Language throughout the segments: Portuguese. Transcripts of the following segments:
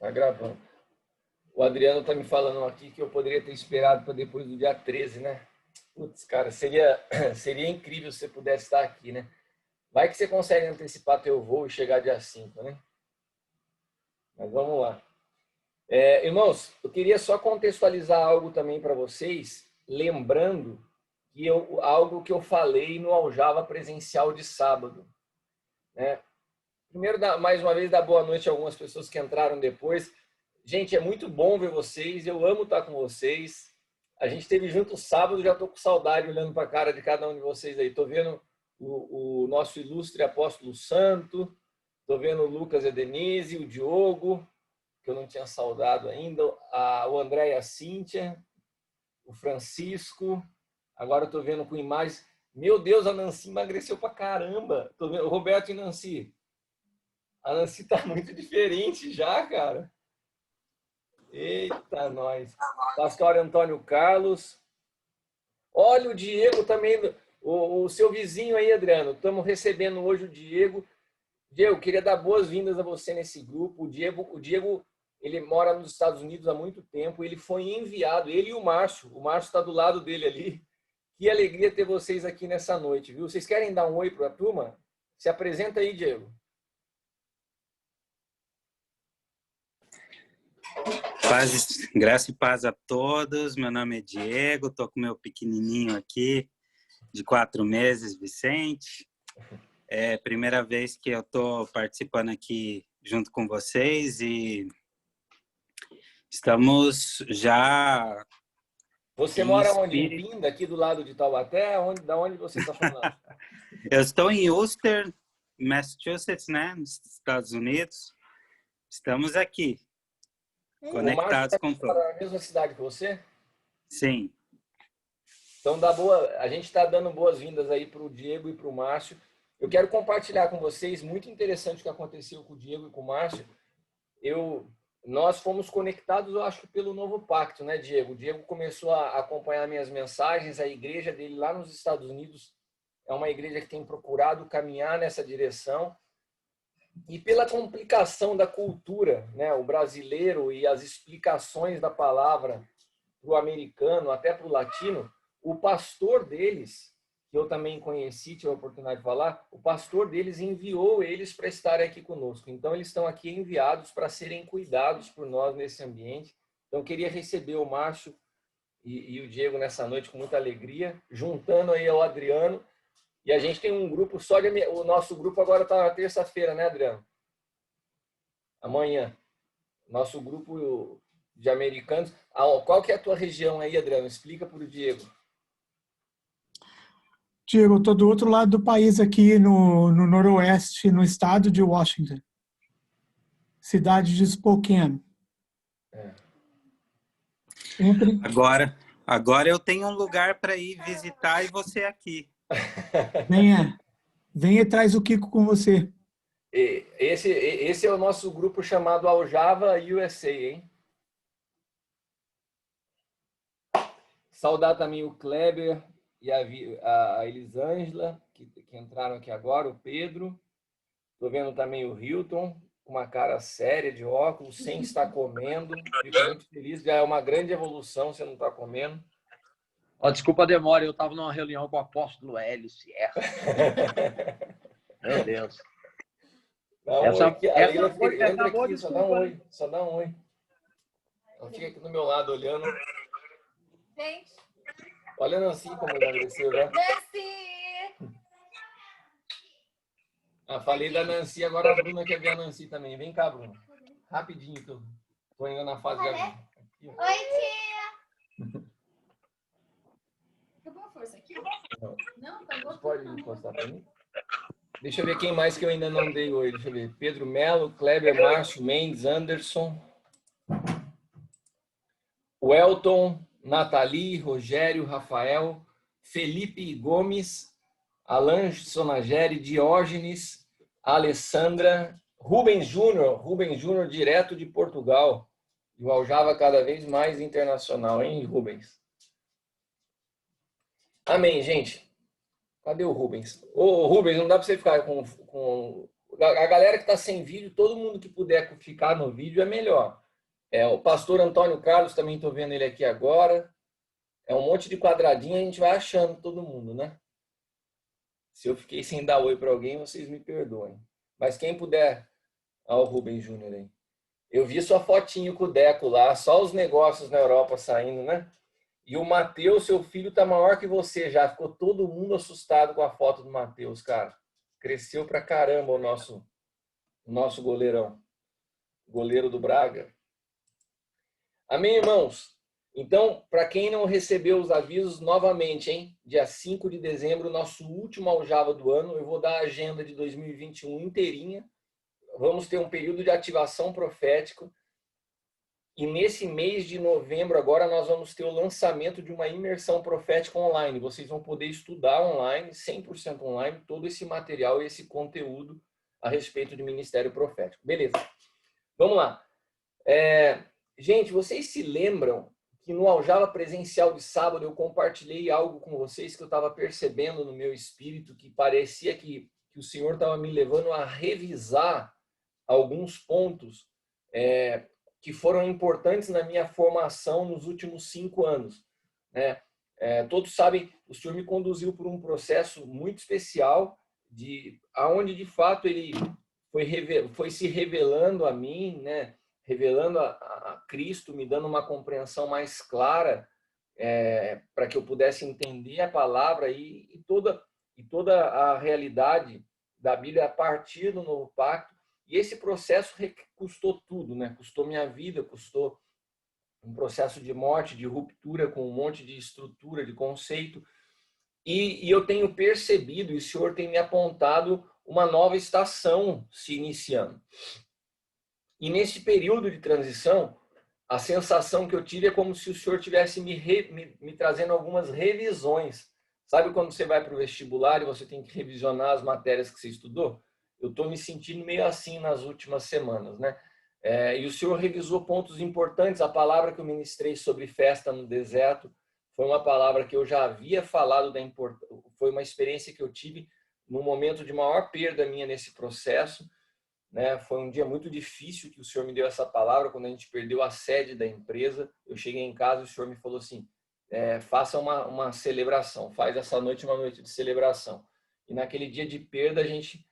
Tá gravando. O Adriano tá me falando aqui que eu poderia ter esperado para depois do dia 13, né? Putz, cara, seria incrível se você pudesse estar aqui, né? Vai que você consegue antecipar teu voo e chegar dia 5, né? Mas vamos lá. Irmãos, eu queria só contextualizar algo também para vocês, lembrando que algo que eu falei no Aljava presencial de sábado, né? Primeiro, mais uma vez, dar boa noite a algumas pessoas que entraram depois. Gente, é muito bom ver vocês, eu amo estar com vocês. A gente esteve junto sábado, já estou com saudade olhando para a cara de cada um de vocês aí. Estou vendo o nosso ilustre apóstolo santo, estou vendo o Lucas e a Denise, o Diogo, que eu não tinha saudado ainda, o André e a Cíntia, o Francisco. Agora eu estou vendo com imagens. Meu Deus, a Nancy emagreceu pra caramba. Tô vendo, Roberto e Nancy. A Nancy tá muito diferente já, cara. Eita, nós. Pastor Antônio Carlos. Olha o Diego também, o seu vizinho aí, Adriano. Estamos recebendo hoje o Diego. Diego, queria dar boas-vindas a você nesse grupo. O Diego, ele mora nos Estados Unidos há muito tempo. Ele foi enviado, ele e o Márcio. O Márcio está do lado dele ali. Que alegria ter vocês aqui nessa noite, viu? Vocês querem dar um oi para a turma? Se apresenta aí, Diego. Paz, graça e paz a todos. Meu nome é Diego, estou com meu pequenininho aqui, de 4 meses, Vicente. É a primeira vez que eu estou participando aqui junto com vocês e estamos já... Você mora onde? Em Pinda, aqui do lado de Taubaté? Da onde você está falando? Eu estou em Worcester, Massachusetts, né, nos Estados Unidos. Estamos aqui, conectados com todos. Na mesma cidade que você? Sim. Então, a gente está dando boas-vindas aí para o Diego e para o Márcio. Eu quero compartilhar com vocês, muito interessante o que aconteceu com o Diego e com o Márcio. Nós fomos conectados, eu acho que pelo novo pacto, né, Diego? O Diego começou a acompanhar minhas mensagens, a igreja dele lá nos Estados Unidos é uma igreja que tem procurado caminhar nessa direção. E pela complicação da cultura, né, o brasileiro e as explicações da palavra para o americano, até para o latino, o pastor deles, que eu também conheci, tive a oportunidade de falar, o pastor deles enviou eles para estarem aqui conosco. Então, eles estão aqui enviados para serem cuidados por nós nesse ambiente. Então, eu queria receber o Márcio e o Diego nessa noite com muita alegria, juntando aí ao Adriano. E a gente tem um grupo só de... O nosso grupo agora está na terça-feira, né, Adriano? Amanhã. Nosso grupo de americanos. Qual que é a tua região aí, Adriano? Explica para o Diego. Diego, eu estou do outro lado do país aqui no noroeste, no estado de Washington. Cidade de Spokane. Agora eu tenho um lugar para ir visitar e você aqui. Venha e traz o Kiko com você. Esse é o nosso grupo chamado Aljava USA, hein? Saudar também o Kleber e a Elisângela, que entraram aqui agora, o Pedro. Estou vendo também o Hilton, com uma cara séria, de óculos, sem estar comendo. Fico muito feliz, já é uma grande evolução você não estar comendo. Desculpa a demora, eu estava numa reunião com o apóstolo Hélio Sierra. Meu Deus. Entra aqui, só dá um oi. Ela fica aqui do meu lado olhando. Gente. Olha a Nancy como emagreceu já. Nancy! Falei da Nancy, agora a Bruna quer ver a Nancy também. Vem cá, Bruna. Rapidinho, tô ainda na fase de... Aqui, oi, tia! Tá com força aqui? Não, tá bom. Pode encostar pra mim? Deixa eu ver quem mais que eu ainda não dei oi. Deixa eu ver. Pedro Melo, Kleber, Márcio, Mendes, Anderson, Welton, Nathalie, Rogério, Rafael, Felipe Gomes, Alan Sonageri, Diógenes, Alessandra, Rubens Júnior, direto de Portugal. E o Aljava cada vez mais internacional, hein, Rubens? Amém, gente. Cadê o Rubens? Ô, Rubens, não dá para você ficar com A galera que está sem vídeo, todo mundo que puder ficar no vídeo é melhor. O pastor Antônio Carlos, também estou vendo ele aqui agora. É um monte de quadradinho, a gente vai achando todo mundo, né? Se eu fiquei sem dar oi para alguém, vocês me perdoem. Mas quem puder... Olha o Rubens Júnior aí. Eu vi sua fotinho com o Deco lá, só os negócios na Europa saindo, né? E o Matheus, seu filho, tá maior que você já. Ficou todo mundo assustado com a foto do Matheus, cara. Cresceu pra caramba o nosso goleirão. Goleiro do Braga. Amém, irmãos? Então, para quem não recebeu os avisos, novamente, hein? Dia 5 de dezembro, nosso último aljava do ano. Eu vou dar a agenda de 2021 inteirinha. Vamos ter um período de ativação profética. E nesse mês de novembro, agora, nós vamos ter o lançamento de uma imersão profética online. Vocês vão poder estudar online, 100% online, todo esse material e esse conteúdo a respeito de ministério profético. Beleza. Vamos lá. Gente, vocês se lembram que no aljava presencial de sábado eu compartilhei algo com vocês que eu estava percebendo no meu espírito, que parecia que o Senhor estava me levando a revisar alguns pontos que foram importantes na minha formação nos últimos 5 anos. Né? Todos sabem, o Senhor me conduziu por um processo muito especial, onde de fato ele foi se revelando a mim, né? Revelando a Cristo, me dando uma compreensão mais clara para que eu pudesse entender a palavra e toda a realidade da Bíblia a partir do Novo Pacto. E esse processo custou tudo, né? Custou minha vida, custou um processo de morte, de ruptura com um monte de estrutura, de conceito. E eu tenho percebido, e o Senhor tem me apontado uma nova estação se iniciando. E nesse período de transição, a sensação que eu tive é como se o Senhor tivesse me trazendo algumas revisões. Sabe quando você vai para o vestibular e você tem que revisionar as matérias que você estudou? Eu estou me sentindo meio assim nas últimas semanas, né? E o Senhor revisou pontos importantes. A palavra que eu ministrei sobre festa no deserto foi uma palavra que eu já havia falado da importância. Foi uma experiência que eu tive no momento de maior perda minha nesse processo. Né? Foi um dia muito difícil que o Senhor me deu essa palavra, quando a gente perdeu a sede da empresa. Eu cheguei em casa e o Senhor me falou assim, faça uma celebração, faz essa noite uma noite de celebração. E naquele dia de perda a gente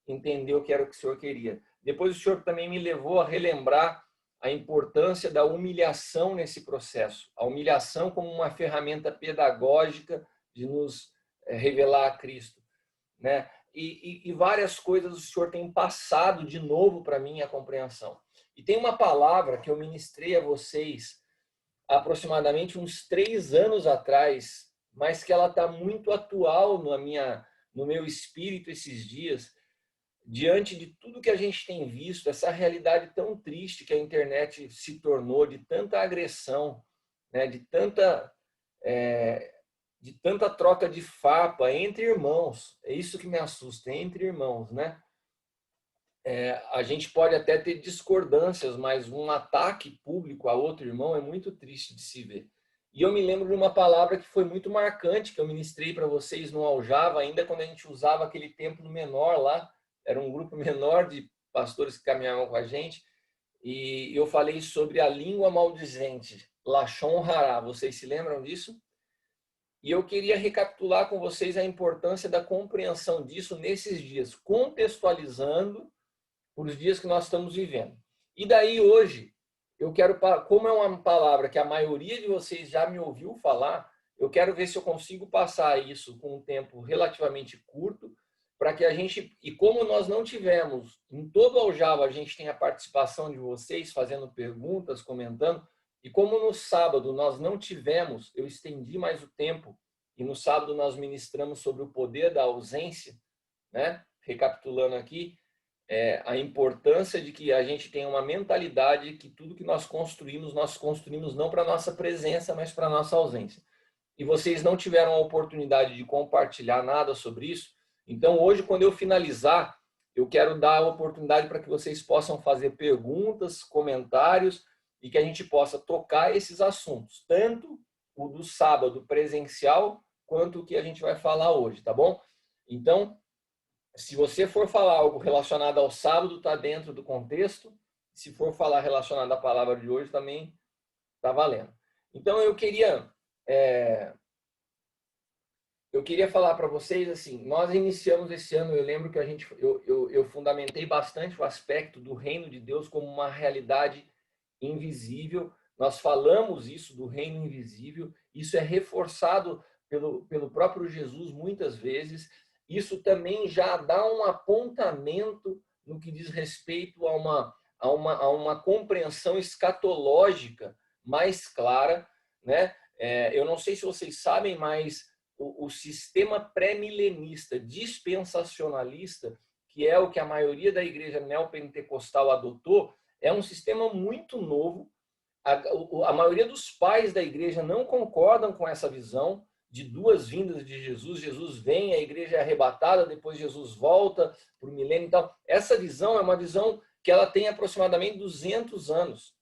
entendeu que era o que o Senhor queria. Depois o Senhor também me levou a relembrar a importância da humilhação nesse processo. A humilhação como uma ferramenta pedagógica de nos revelar a Cristo. Né? E várias coisas o Senhor tem passado de novo para mim a compreensão. E tem uma palavra que eu ministrei a vocês aproximadamente uns 3 anos atrás, mas que ela está muito atual no meu espírito esses dias, diante de tudo que a gente tem visto, essa realidade tão triste que a internet se tornou, de tanta agressão, né, de tanta troca de farpa entre irmãos. É isso que me assusta, entre irmãos, né? A gente pode até ter discordâncias, mas um ataque público a outro irmão é muito triste de se ver. E eu me lembro de uma palavra que foi muito marcante, que eu ministrei para vocês no aljava, ainda quando a gente usava aquele templo menor lá, era um grupo menor de pastores que caminhavam com a gente, e eu falei sobre a língua maldizente, Lashon Hará. Vocês se lembram disso? E eu queria recapitular com vocês a importância da compreensão disso nesses dias, contextualizando os dias que nós estamos vivendo. E daí hoje, eu quero, como é uma palavra que a maioria de vocês já me ouviu falar, eu quero ver se eu consigo passar isso com um tempo relativamente curto, para que a gente, e como nós não tivemos, em todo o aljava a gente tem a participação de vocês fazendo perguntas, comentando, e como no sábado nós não tivemos, eu estendi mais o tempo, e no sábado nós ministramos sobre o poder da ausência, né? Recapitulando aqui, a importância de que a gente tenha uma mentalidade que tudo que nós construímos não para a nossa presença, mas para a nossa ausência. E vocês não tiveram a oportunidade de compartilhar nada sobre isso. Então, hoje, quando eu finalizar, eu quero dar a oportunidade para que vocês possam fazer perguntas, comentários, e que a gente possa tocar esses assuntos, tanto o do sábado presencial, quanto o que a gente vai falar hoje, tá bom? Então, Se você for falar algo relacionado ao sábado, está dentro do contexto. Se for falar relacionado à palavra de hoje, também está valendo. Então, eu queria falar para vocês assim, nós iniciamos esse ano, eu lembro que eu fundamentei bastante o aspecto do reino de Deus como uma realidade invisível. Nós falamos isso do reino invisível, isso é reforçado pelo próprio Jesus muitas vezes. Isso também já dá um apontamento no que diz respeito a uma compreensão escatológica mais clara, né? Eu não sei se vocês sabem, mas o sistema pré-milenista, dispensacionalista, que é o que a maioria da igreja neopentecostal adotou, é um sistema muito novo. A maioria dos pais da igreja não concordam com essa visão de duas vindas de Jesus. Jesus vem, a igreja é arrebatada, depois Jesus volta para o milênio. Então, essa visão é uma visão que ela tem aproximadamente 200 anos,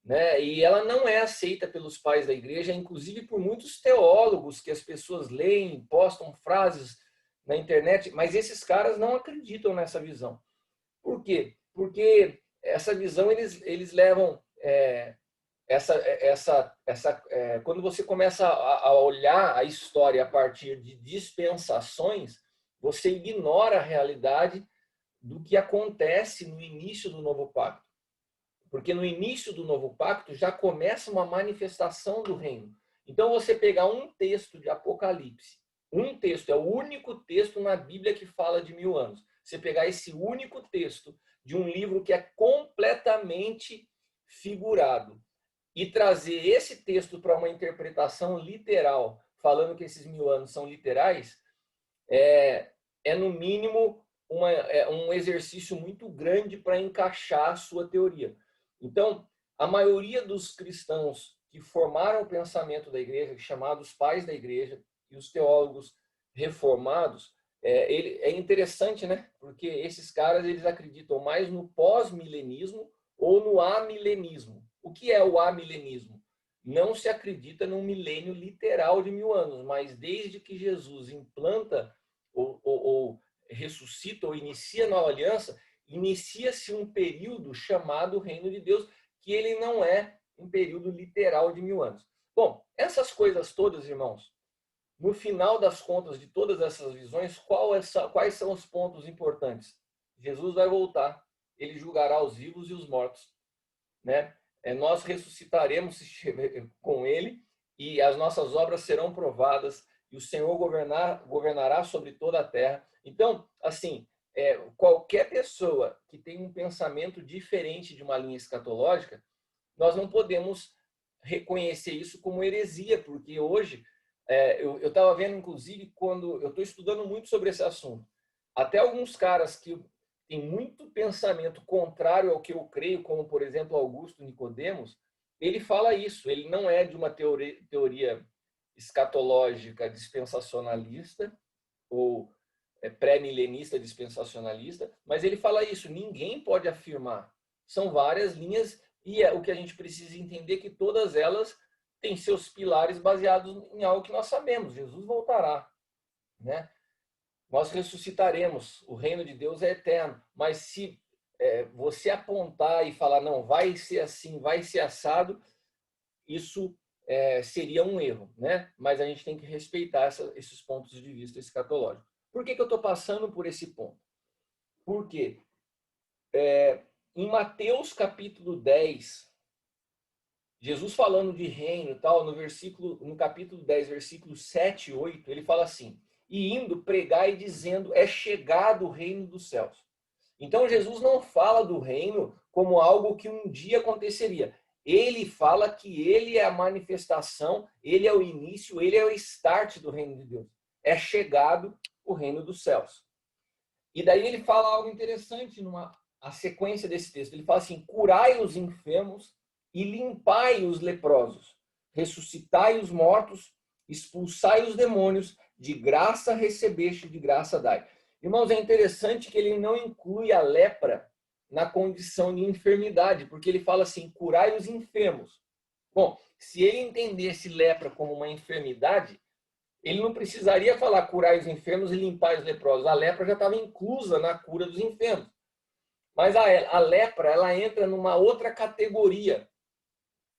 né? E ela não é aceita pelos pais da igreja, inclusive por muitos teólogos que as pessoas leem, postam frases na internet, mas esses caras não acreditam nessa visão. Por quê? Porque essa visão eles levam quando você começa a olhar a história a partir de dispensações, você ignora a realidade do que acontece no início do novo pacto. Porque no início do novo pacto já começa uma manifestação do reino. Então, você pegar um texto de Apocalipse, um texto, é o único texto na Bíblia que fala de 1000 anos. Você pegar esse único texto de um livro que é completamente figurado e trazer esse texto para uma interpretação literal, falando que esses 1000 anos são literais, é no mínimo um exercício muito grande para encaixar a sua teoria. Então, a maioria dos cristãos que formaram o pensamento da igreja, chamados pais da igreja, e os teólogos reformados, é interessante, né? Porque esses caras eles acreditam mais no pós-milenismo ou no amilenismo. O que é o amilenismo? Não se acredita num milênio literal de 1000 anos, mas desde que Jesus implanta ou ressuscita ou inicia a nova aliança, inicia-se um período chamado Reino de Deus, que ele não é um período literal de 1000 anos. Bom, essas coisas todas, irmãos, no final das contas de todas essas visões, quais são os pontos importantes? Jesus vai voltar, ele julgará os vivos e os mortos, né? Nós ressuscitaremos com ele e as nossas obras serão provadas e o Senhor governará sobre toda a terra. Então, assim, qualquer pessoa que tem um pensamento diferente de uma linha escatológica, nós não podemos reconhecer isso como heresia, porque hoje, eu estava vendo, inclusive, quando eu estou estudando muito sobre esse assunto, até alguns caras que têm muito pensamento contrário ao que eu creio, como, por exemplo, Augusto Nicodemos, ele fala isso, ele não é de uma teoria escatológica dispensacionalista ou pré-milenista dispensacionalista, mas ele fala isso, ninguém pode afirmar. São várias linhas e o que a gente precisa entender é que todas elas têm seus pilares baseados em algo que nós sabemos, Jesus voltará, né? Nós ressuscitaremos, o reino de Deus é eterno, mas se você apontar e falar, não, vai ser assim, vai ser assado, isso seria um erro, né? Mas a gente tem que respeitar esses pontos de vista escatológicos. Por que eu estou passando por esse ponto? Porque em Mateus capítulo 10, Jesus falando de reino e tal, no capítulo 10, versículos 7 e 8, ele fala assim, e indo pregar e dizendo, é chegado o reino dos céus. Então Jesus não fala do reino como algo que um dia aconteceria. Ele fala que ele é a manifestação, ele é o início, ele é o start do reino de Deus. É chegado o reino dos céus. E daí ele fala algo interessante a sequência desse texto. Ele fala assim, curai os enfermos e limpai os leprosos, ressuscitai os mortos, expulsai os demônios, de graça recebeste, de graça dai. Irmãos, é interessante que ele não inclui a lepra na condição de enfermidade, porque ele fala assim, curai os enfermos. Bom, se ele entendesse lepra como uma enfermidade, ele não precisaria falar curai os enfermos e limpar os leprosos. A lepra já estava inclusa na cura dos enfermos. Mas a lepra, ela entra numa outra categoria.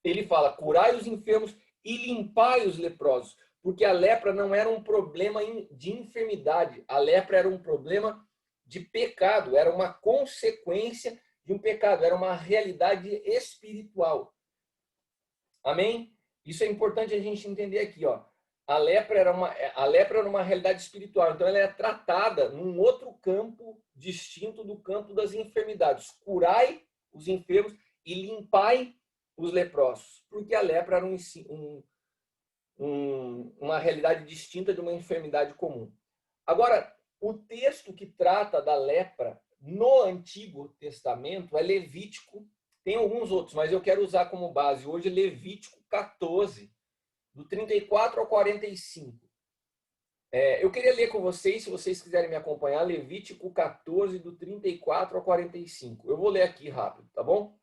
Ele fala curai os enfermos e limpai os leprosos. Porque a lepra não era um problema de enfermidade. A lepra era um problema de pecado. Era uma consequência de um pecado. Era uma realidade espiritual. Amém? Isso é importante a gente entender aqui, ó. A lepra era uma realidade espiritual, então ela é tratada num outro campo distinto do campo das enfermidades. Curai os enfermos e limpai os leprosos, porque a lepra era uma realidade distinta de uma enfermidade comum. Agora, o texto que trata da lepra no Antigo Testamento é Levítico, tem alguns outros, mas eu quero usar como base hoje Levítico 14, do 34 ao 45. Eu queria ler com vocês, se vocês quiserem me acompanhar, Levítico 14, do 34 ao 45. Eu vou ler aqui rápido, tá bom?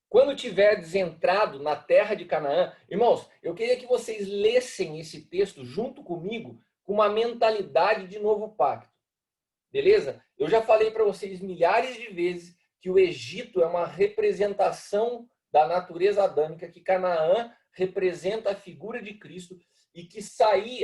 Quando tiverdes entrado na terra de Canaã, irmãos, eu queria que vocês lessem esse texto junto comigo com uma mentalidade de novo pacto. Beleza? Eu já falei para vocês milhares de vezes que o Egito é uma representação da natureza adâmica, que Canaã representa a figura de Cristo e que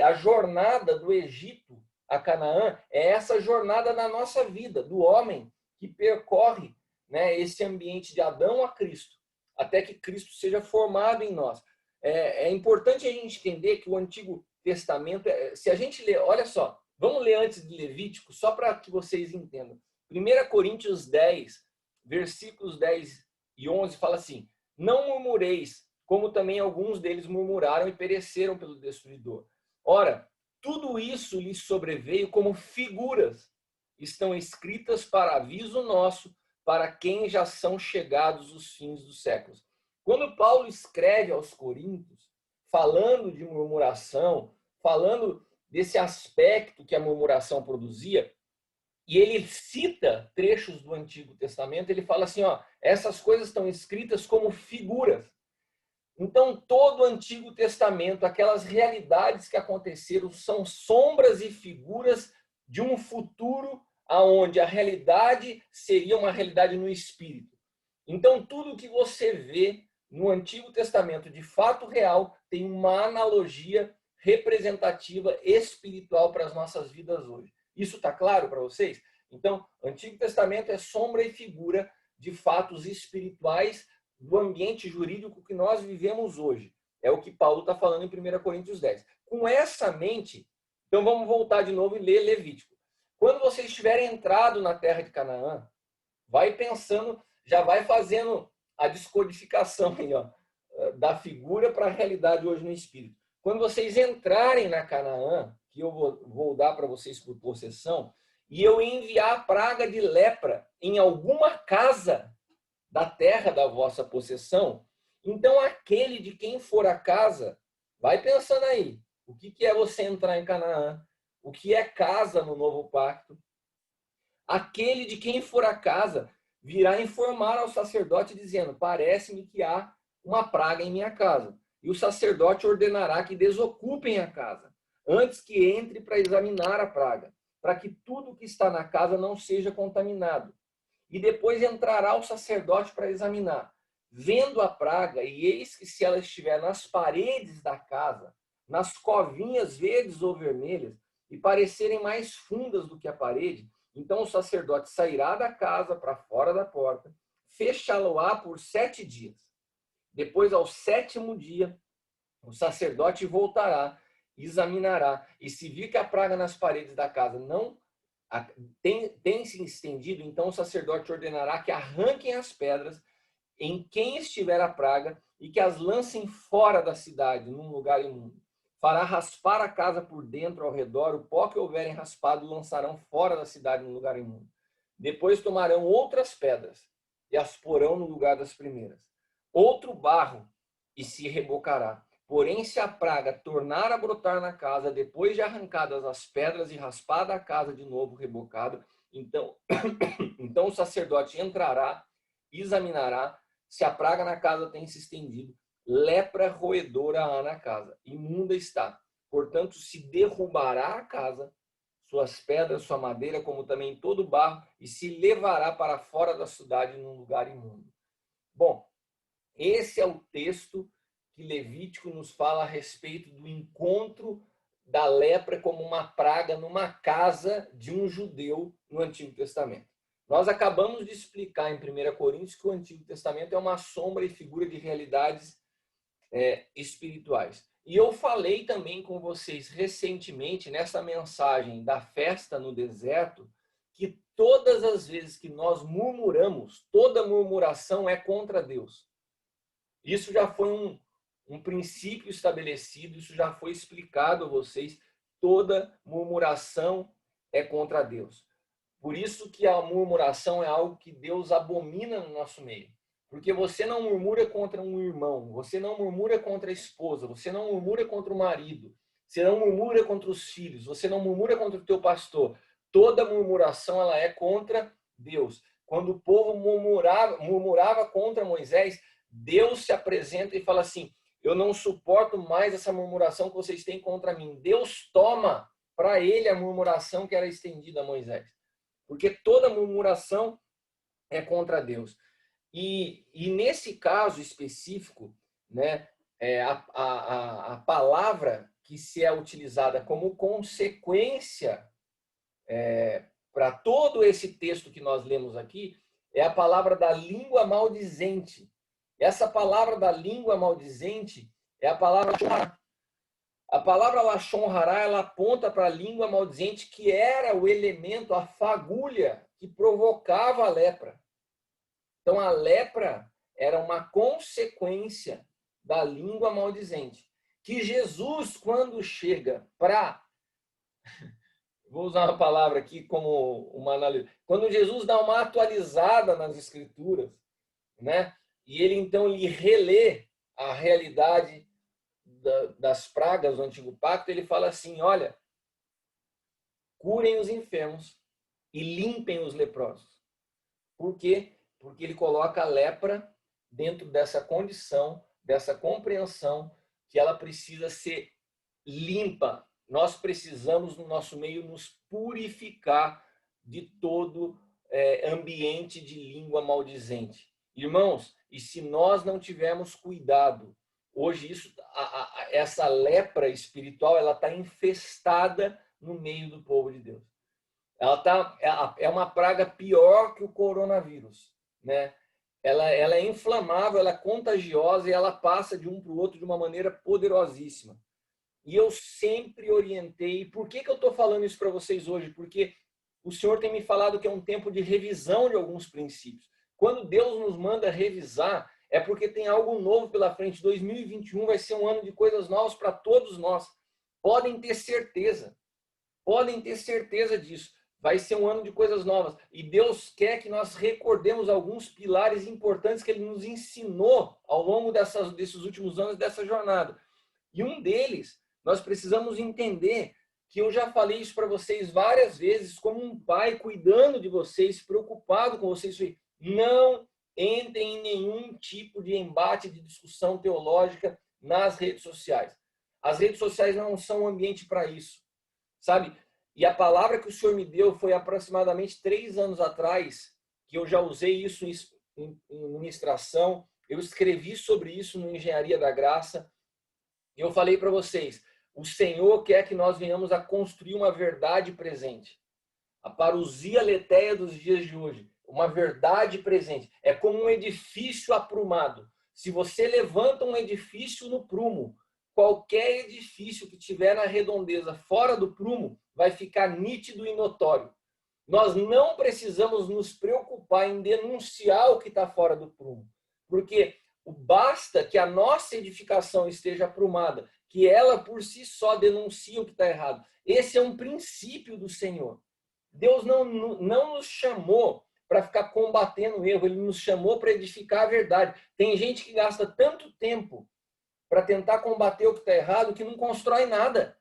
a jornada do Egito a Canaã é essa jornada na nossa vida, do homem que percorre, né, esse ambiente de Adão a Cristo, até que Cristo seja formado em nós. É importante a gente entender que o Antigo Testamento, se a gente ler, olha só, vamos ler antes de Levítico, só para que vocês entendam. 1 Coríntios 10, versículos 10 e 11, fala assim: não murmureis, como também alguns deles murmuraram e pereceram pelo destruidor. Ora, tudo isso lhes sobreveio como figuras, estão escritas para aviso nosso, para quem já são chegados os fins dos séculos. Quando Paulo escreve aos Coríntios, falando de murmuração, falando desse aspecto que a murmuração produzia, e ele cita trechos do Antigo Testamento, ele fala assim, ó, essas coisas estão escritas como figuras. Então, todo o Antigo Testamento, aquelas realidades que aconteceram, são sombras e figuras de um futuro onde a realidade seria uma realidade no Espírito. Então, tudo que você vê no Antigo Testamento de fato real tem uma analogia representativa espiritual para as nossas vidas hoje. Isso está claro para vocês? Então, o Antigo Testamento é sombra e figura de fatos espirituais do ambiente jurídico que nós vivemos hoje. É o que Paulo está falando em 1 Coríntios 10. Com essa mente, então vamos voltar de novo e ler Levítico. Quando vocês estiverem entrado na terra de Canaã, vai pensando, já vai fazendo a descodificação aí, ó, da figura para a realidade hoje no Espírito. Quando vocês entrarem na Canaã, que eu vou dar para vocês por possessão, e eu enviar a praga de lepra em alguma casa da terra da vossa possessão, então aquele de quem for a casa, vai pensando aí, o que é você entrar em Canaã? O que é casa no novo pacto? Aquele de quem for a casa virá informar ao sacerdote dizendo, parece-me que há uma praga em minha casa. E o sacerdote ordenará que desocupem a casa, antes que entre para examinar a praga, para que tudo que está na casa não seja contaminado. E depois entrará o sacerdote para examinar. Vendo a praga, e eis que se ela estiver nas paredes da casa, nas covinhas verdes ou vermelhas, e parecerem mais fundas do que a parede, então o sacerdote sairá da casa para fora da porta, fechá-lo-á por 7 dias. Depois, ao 7º dia, o sacerdote voltará, examinará, e se vir que a praga nas paredes da casa não tem se estendido, então o sacerdote ordenará que arranquem as pedras em quem estiver a praga e que as lancem fora da cidade, num lugar imundo. Fará raspar a casa por dentro ao redor, o pó que houverem raspado lançarão fora da cidade num lugar imundo. Depois tomarão outras pedras e as porão no lugar das primeiras. Outro barro e se rebocará. Porém, se a praga tornar a brotar na casa, depois de arrancadas as pedras e raspada a casa de novo rebocado, então o sacerdote entrará, examinará se a praga na casa tem se estendido. Lepra roedora há na casa, imunda está. Portanto, se derrubará a casa, suas pedras, sua madeira, como também todo o barro, e se levará para fora da cidade num lugar imundo. Bom, esse é o texto que Levítico nos fala a respeito do encontro da lepra como uma praga numa casa de um judeu no Antigo Testamento. Nós acabamos de explicar em 1 Coríntios que o Antigo Testamento é uma sombra e figura de realidades espirituais. E eu falei também com vocês recentemente, nessa mensagem da festa no deserto, que todas as vezes que nós murmuramos, toda murmuração é contra Deus. Isso já foi um princípio estabelecido, isso já foi explicado a vocês. Toda murmuração é contra Deus. Por isso que a murmuração é algo que Deus abomina no nosso meio. Porque você não murmura contra um irmão, você não murmura contra a esposa, você não murmura contra o marido, você não murmura contra os filhos, você não murmura contra o teu pastor. Toda murmuração ela é contra Deus. Quando o povo murmurava contra Moisés, Deus se apresenta e fala assim: eu não suporto mais essa murmuração que vocês têm contra mim. Deus toma para ele a murmuração que era estendida a Moisés. Porque toda murmuração é contra Deus. E nesse caso específico, né, a palavra que se é utilizada como consequência para todo esse texto que nós lemos aqui é a palavra da língua maldizente. Essa palavra da língua maldizente é a palavra lashon hará. A palavra lashon hará, ela aponta para a língua maldizente, que era o elemento, a fagulha que provocava a lepra. Então, a lepra era uma consequência da língua maldizente. Que Jesus, quando chega para... Vou usar uma palavra aqui como uma análise. Quando Jesus dá uma atualizada nas Escrituras, né? E ele, então, lhe relê a realidade das pragas do Antigo Pacto, ele fala assim: olha, curem os enfermos e limpem os leprosos. Por quê? Porque ele coloca a lepra dentro dessa condição, dessa compreensão que ela precisa ser limpa. Nós precisamos, no nosso meio, nos purificar de todo ambiente de língua maldizente. Irmãos, e se nós não tivermos cuidado, hoje essa lepra espiritual ela está infestada no meio do povo de Deus. É uma praga pior que o coronavírus, né? Ela é inflamável, ela é contagiosa e ela passa de um para o outro de uma maneira poderosíssima. E eu sempre orientei. Por que eu estou falando isso para vocês hoje? Porque o Senhor tem me falado que é um tempo de revisão de alguns princípios. Quando Deus nos manda revisar, é porque tem algo novo pela frente. 2021 vai ser um ano de coisas novas para todos nós. Podem ter certeza disso. Vai ser um ano de coisas novas. E Deus quer que nós recordemos alguns pilares importantes que Ele nos ensinou ao longo desses últimos anos, dessa jornada. E um deles, nós precisamos entender, que eu já falei isso para vocês várias vezes, como um pai cuidando de vocês, preocupado com vocês. Não entrem em nenhum tipo de embate, de discussão teológica nas redes sociais. As redes sociais não são um ambiente para isso, sabe? E a palavra que o Senhor me deu foi aproximadamente 3 anos atrás, que eu já usei isso em ministração, eu escrevi sobre isso no Engenharia da Graça, e eu falei para vocês: o Senhor quer que nós venhamos a construir uma verdade presente. A parousia letéia dos dias de hoje, uma verdade presente. É como um edifício aprumado. Se você levanta um edifício no prumo, qualquer edifício que tiver na redondeza fora do prumo vai ficar nítido e notório. Nós não precisamos nos preocupar em denunciar o que está fora do prumo, porque basta que a nossa edificação esteja aprumada, que ela por si só denuncia o que está errado. Esse é um princípio do Senhor. Deus não nos chamou para ficar combatendo o erro, Ele nos chamou para edificar a verdade. Tem gente que gasta tanto tempo para tentar combater o que está errado que não constrói nada.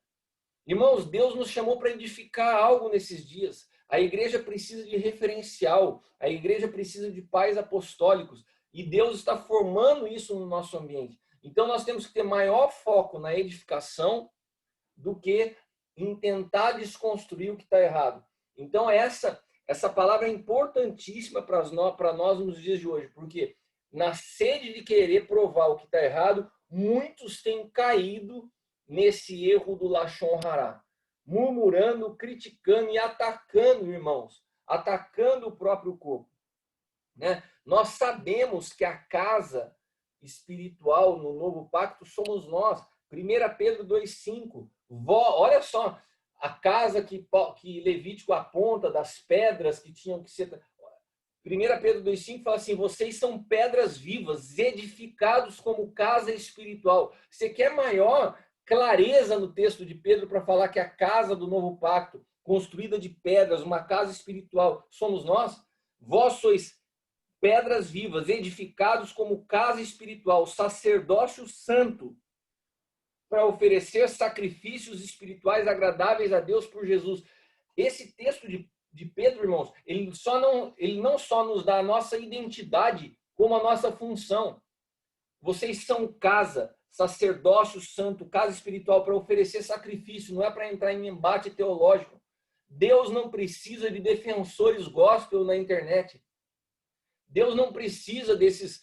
Irmãos, Deus nos chamou para edificar algo nesses dias. A igreja precisa de referencial, a igreja precisa de pais apostólicos, e Deus está formando isso no nosso ambiente. Então nós temos que ter maior foco na edificação do que em tentar desconstruir o que está errado. Então, essa palavra é importantíssima para nós nos dias de hoje, porque na sede de querer provar o que está errado, muitos têm caído nesse erro do Lashon Hará, murmurando, criticando e atacando, irmãos, atacando o próprio corpo. Né? Nós sabemos que a casa espiritual no novo pacto somos nós. 1 Pedro 2,5. Olha só, a casa que Levítico aponta das pedras que tinham que ser... 1 Pedro 2,5 fala assim, vocês são pedras vivas, edificados como casa espiritual. Você quer maior clareza no texto de Pedro para falar que a casa do novo pacto, construída de pedras, uma casa espiritual, somos nós? Vós sois pedras vivas, edificados como casa espiritual, sacerdócio santo, para oferecer sacrifícios espirituais agradáveis a Deus por Jesus. Esse texto de Pedro, irmãos, ele não só nos dá a nossa identidade, como a nossa função. Vocês são casa, sacerdócio santo, casa espiritual, para oferecer sacrifício, não é para entrar em embate teológico. Deus não precisa de defensores gospel na internet. Deus não precisa desses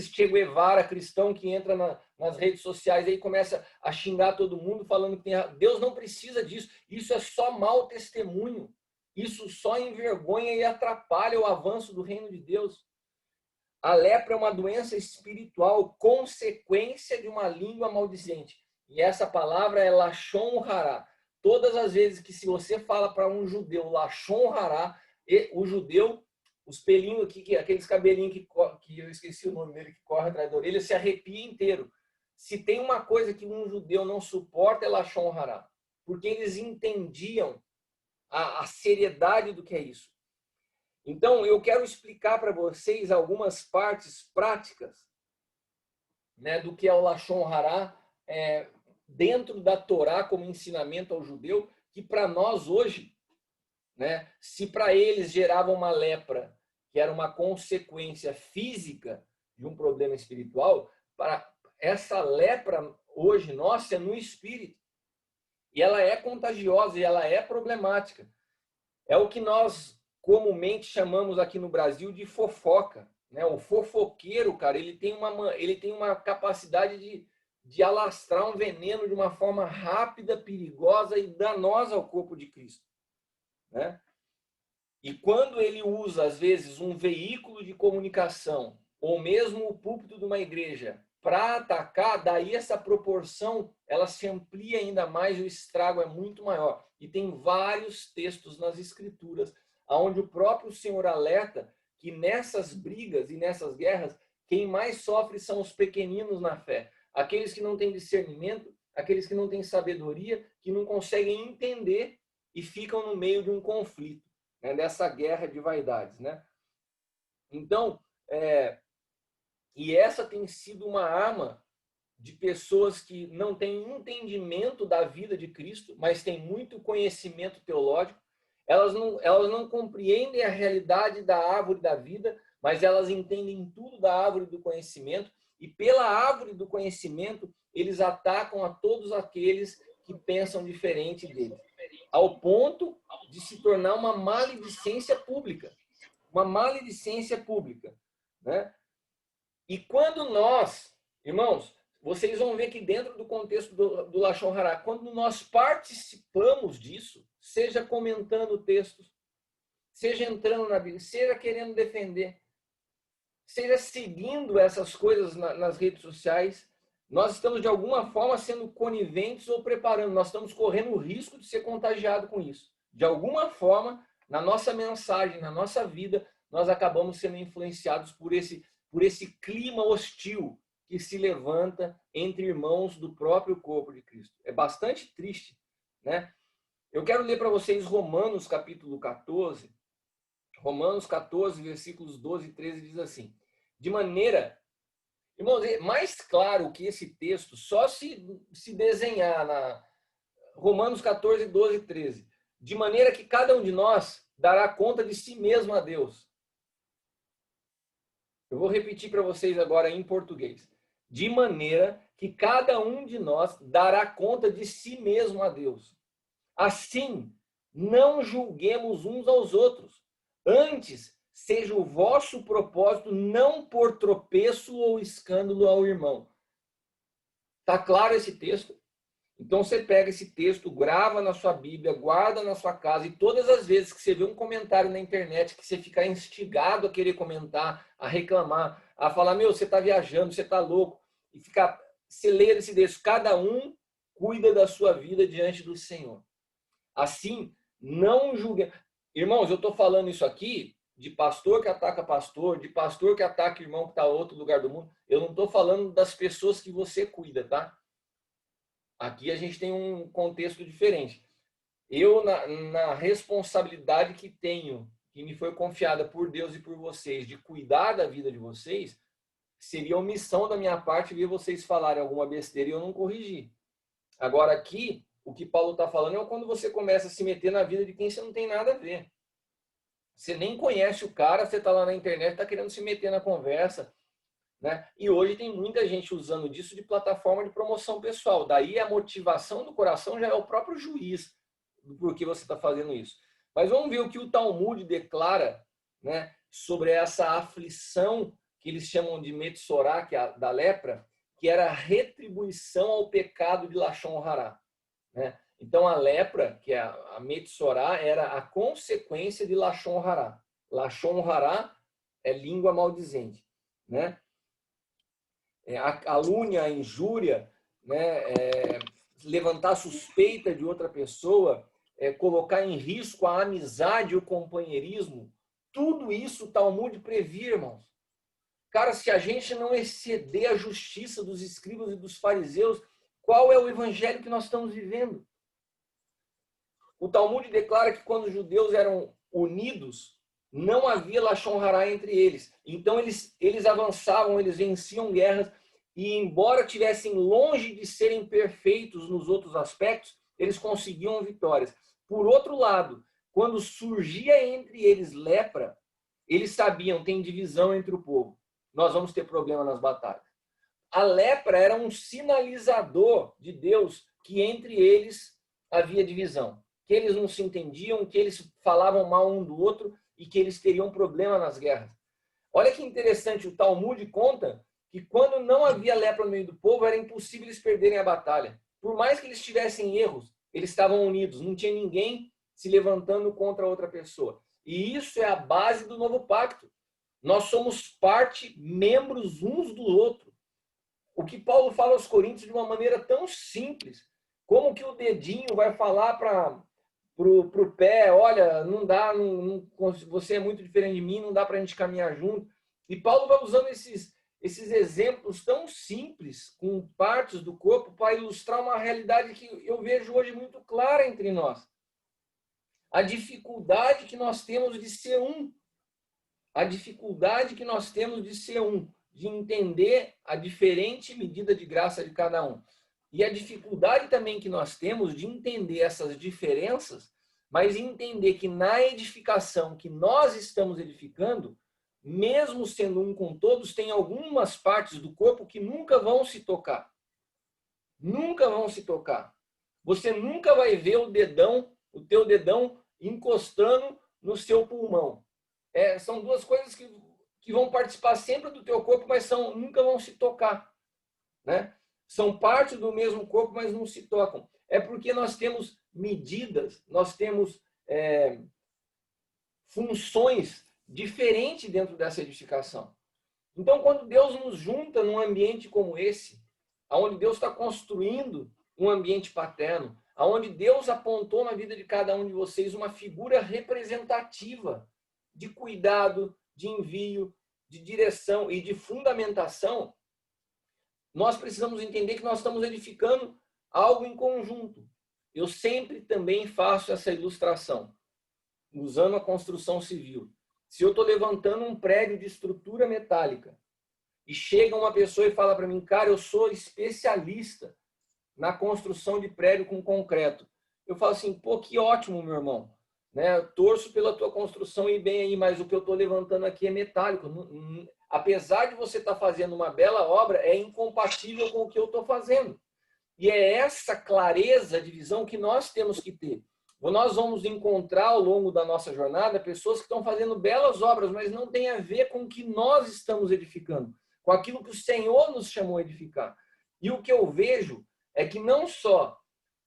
Che Guevara cristão que entra nas redes sociais e começa a xingar todo mundo falando que tem... Deus não precisa disso. Isso é só mau testemunho. Isso só envergonha e atrapalha o avanço do reino de Deus. A lepra é uma doença espiritual, consequência de uma língua maldizente. E essa palavra é Lashon Hará. Todas as vezes que se você fala para um judeu Lashon Hará, o judeu, os pelinhos aqui, aqueles cabelinhos que eu esqueci o nome dele, que corre atrás da orelha, se arrepia inteiro. Se tem uma coisa que um judeu não suporta é Lashon Hará. Porque eles entendiam a seriedade do que é isso. Então, eu quero explicar para vocês algumas partes práticas, né, do que é o Lashon Hará dentro da Torá como ensinamento ao judeu, que para nós hoje, né, se para eles gerava uma lepra, que era uma consequência física de um problema espiritual, para essa lepra hoje nossa é no espírito. E ela é contagiosa e ela é problemática. É o que nós comumente chamamos aqui no Brasil de fofoca, né? O fofoqueiro, cara, ele tem uma capacidade de alastrar um veneno de uma forma rápida, perigosa e danosa ao corpo de Cristo, né? E quando ele usa, às vezes, um veículo de comunicação ou mesmo o púlpito de uma igreja para atacar, daí essa proporção ela se amplia ainda mais e o estrago é muito maior. E tem vários textos nas Escrituras onde o próprio Senhor alerta que nessas brigas e nessas guerras, quem mais sofre são os pequeninos na fé. Aqueles que não têm discernimento, aqueles que não têm sabedoria, que não conseguem entender e ficam no meio de um conflito, né, dessa guerra de vaidades, né? Então, e essa tem sido uma arma de pessoas que não têm entendimento da vida de Cristo, mas têm muito conhecimento teológico. Elas não compreendem a realidade da árvore da vida, mas elas entendem tudo da árvore do conhecimento. E pela árvore do conhecimento, eles atacam a todos aqueles que pensam diferente deles, ao ponto de se tornar uma maledicência pública. Uma maledicência pública, né? E quando nós, irmãos, vocês vão ver que dentro do contexto do Lashon Hará, quando nós participamos disso, seja comentando textos, seja entrando na Bíblia, seja querendo defender, seja seguindo essas coisas nas redes sociais, nós estamos de alguma forma sendo coniventes ou preparando, nós estamos correndo o risco de ser contagiado com isso. De alguma forma, na nossa mensagem, na nossa vida, nós acabamos sendo influenciados por esse clima hostil que se levanta entre irmãos do próprio corpo de Cristo. É bastante triste, né? Eu quero ler para vocês Romanos capítulo 14. Romanos 14, versículos 12 e 13 diz assim: de maneira, irmãos, é mais claro que esse texto, só se desenhar na Romanos 14, 12 e 13. De maneira que cada um de nós dará conta de si mesmo a Deus. Eu vou repetir para vocês agora em português. de maneira que cada um de nós dará conta de si mesmo a Deus. Assim, não julguemos uns aos outros. Antes, seja o vosso propósito não por tropeço ou escândalo ao irmão. Tá claro esse texto? Então você pega esse texto, grava na sua Bíblia, guarda na sua casa, e todas as vezes que você vê um comentário na internet que você fica instigado a querer comentar, a reclamar, a falar, meu, você está viajando, você está louco, e ficar, você lê esse texto, cada um cuida da sua vida diante do Senhor. Assim, não julgue. Irmãos, eu estou falando isso aqui de pastor que ataca pastor, de pastor que ataca irmão que está em outro lugar do mundo. Eu não estou falando das pessoas que você cuida, tá? Aqui a gente tem um contexto diferente. Eu, na responsabilidade que tenho, que me foi confiada por Deus e por vocês, de cuidar da vida de vocês, seria omissão da minha parte ver vocês falarem alguma besteira e eu não corrigir. Agora aqui, o que Paulo está falando é quando você começa a se meter na vida de quem você não tem nada a ver. Você nem conhece o cara, você está lá na internet, está querendo se meter na conversa, né? E hoje tem muita gente usando disso de plataforma de promoção pessoal. Daí a motivação do coração já é o próprio juiz do porquê você está fazendo isso. Mas vamos ver o que o Talmud declara, né, sobre essa aflição que eles chamam de Metsorá, que é da lepra, que era a retribuição ao pecado de Lashon Hará, né? Então a lepra, que é a Metsorá, era a consequência de Lashon Hará. Lashon Hará é língua maldizente, né? A calúnia, a injúria, né? Levantar suspeita de outra pessoa, colocar em risco a amizade e o companheirismo, tudo isso o Talmud previa, irmãos. Cara, se a gente não exceder a justiça dos escribas e dos fariseus, qual é o evangelho que nós estamos vivendo? O Talmud declara que quando os judeus eram unidos, não havia Lashon Hará entre eles. Então eles avançavam, eles venciam guerras, e embora estivessem longe de serem perfeitos nos outros aspectos, eles conseguiam vitórias. Por outro lado, quando surgia entre eles lepra, eles sabiam, tem divisão entre o povo. Nós vamos ter problema nas batalhas. A lepra era um sinalizador de Deus que entre eles havia divisão, que eles não se entendiam, que eles falavam mal um do outro e que eles teriam problema nas guerras. Olha que interessante, o Talmud conta que quando não havia lepra no meio do povo, era impossível eles perderem a batalha. Por mais que eles tivessem erros, eles estavam unidos, não tinha ninguém se levantando contra outra pessoa. E isso é a base do novo pacto. Nós somos parte, membros uns do outro. O que Paulo fala aos Coríntios de uma maneira tão simples, como que o dedinho vai falar para o pé, olha, não dá, você é muito diferente de mim, não dá para a gente caminhar junto. E Paulo vai usando esses exemplos tão simples, com partes do corpo, para ilustrar uma realidade que eu vejo hoje muito clara entre nós. A dificuldade que nós temos de ser um. A dificuldade que nós temos de ser um, de entender a diferente medida de graça de cada um. E a dificuldade também que nós temos de entender essas diferenças, mas entender que na edificação que nós estamos edificando, mesmo sendo um com todos, tem algumas partes do corpo que nunca vão se tocar. Nunca vão se tocar. Você nunca vai ver o teu dedão encostando no seu pulmão. São duas coisas que vão participar sempre do teu corpo, mas nunca vão se tocar, né? São parte do mesmo corpo, mas não se tocam. É porque nós temos medidas, nós temos funções diferentes dentro dessa edificação. Então, quando Deus nos junta num ambiente como esse, onde Deus está construindo um ambiente paterno, onde Deus apontou na vida de cada um de vocês uma figura representativa de cuidado, de envio, de direção e de fundamentação, nós precisamos entender que nós estamos edificando algo em conjunto. Eu sempre também faço essa ilustração, usando a construção civil. Se eu estou levantando um prédio de estrutura metálica e chega uma pessoa e fala para mim, cara, eu sou especialista na construção de prédio com concreto. Eu falo assim, pô, que ótimo, meu irmão. Né? Eu torço pela tua construção e bem aí, mas o que eu estou levantando aqui é metálico. apesar de você estar fazendo uma bela obra, é incompatível com o que eu estou fazendo. E é essa clareza de visão que nós temos que ter. Nós vamos encontrar ao longo da nossa jornada pessoas que estão fazendo belas obras, mas não tem a ver com o que nós estamos edificando, com aquilo que o Senhor nos chamou a edificar. E o que eu vejo é que não só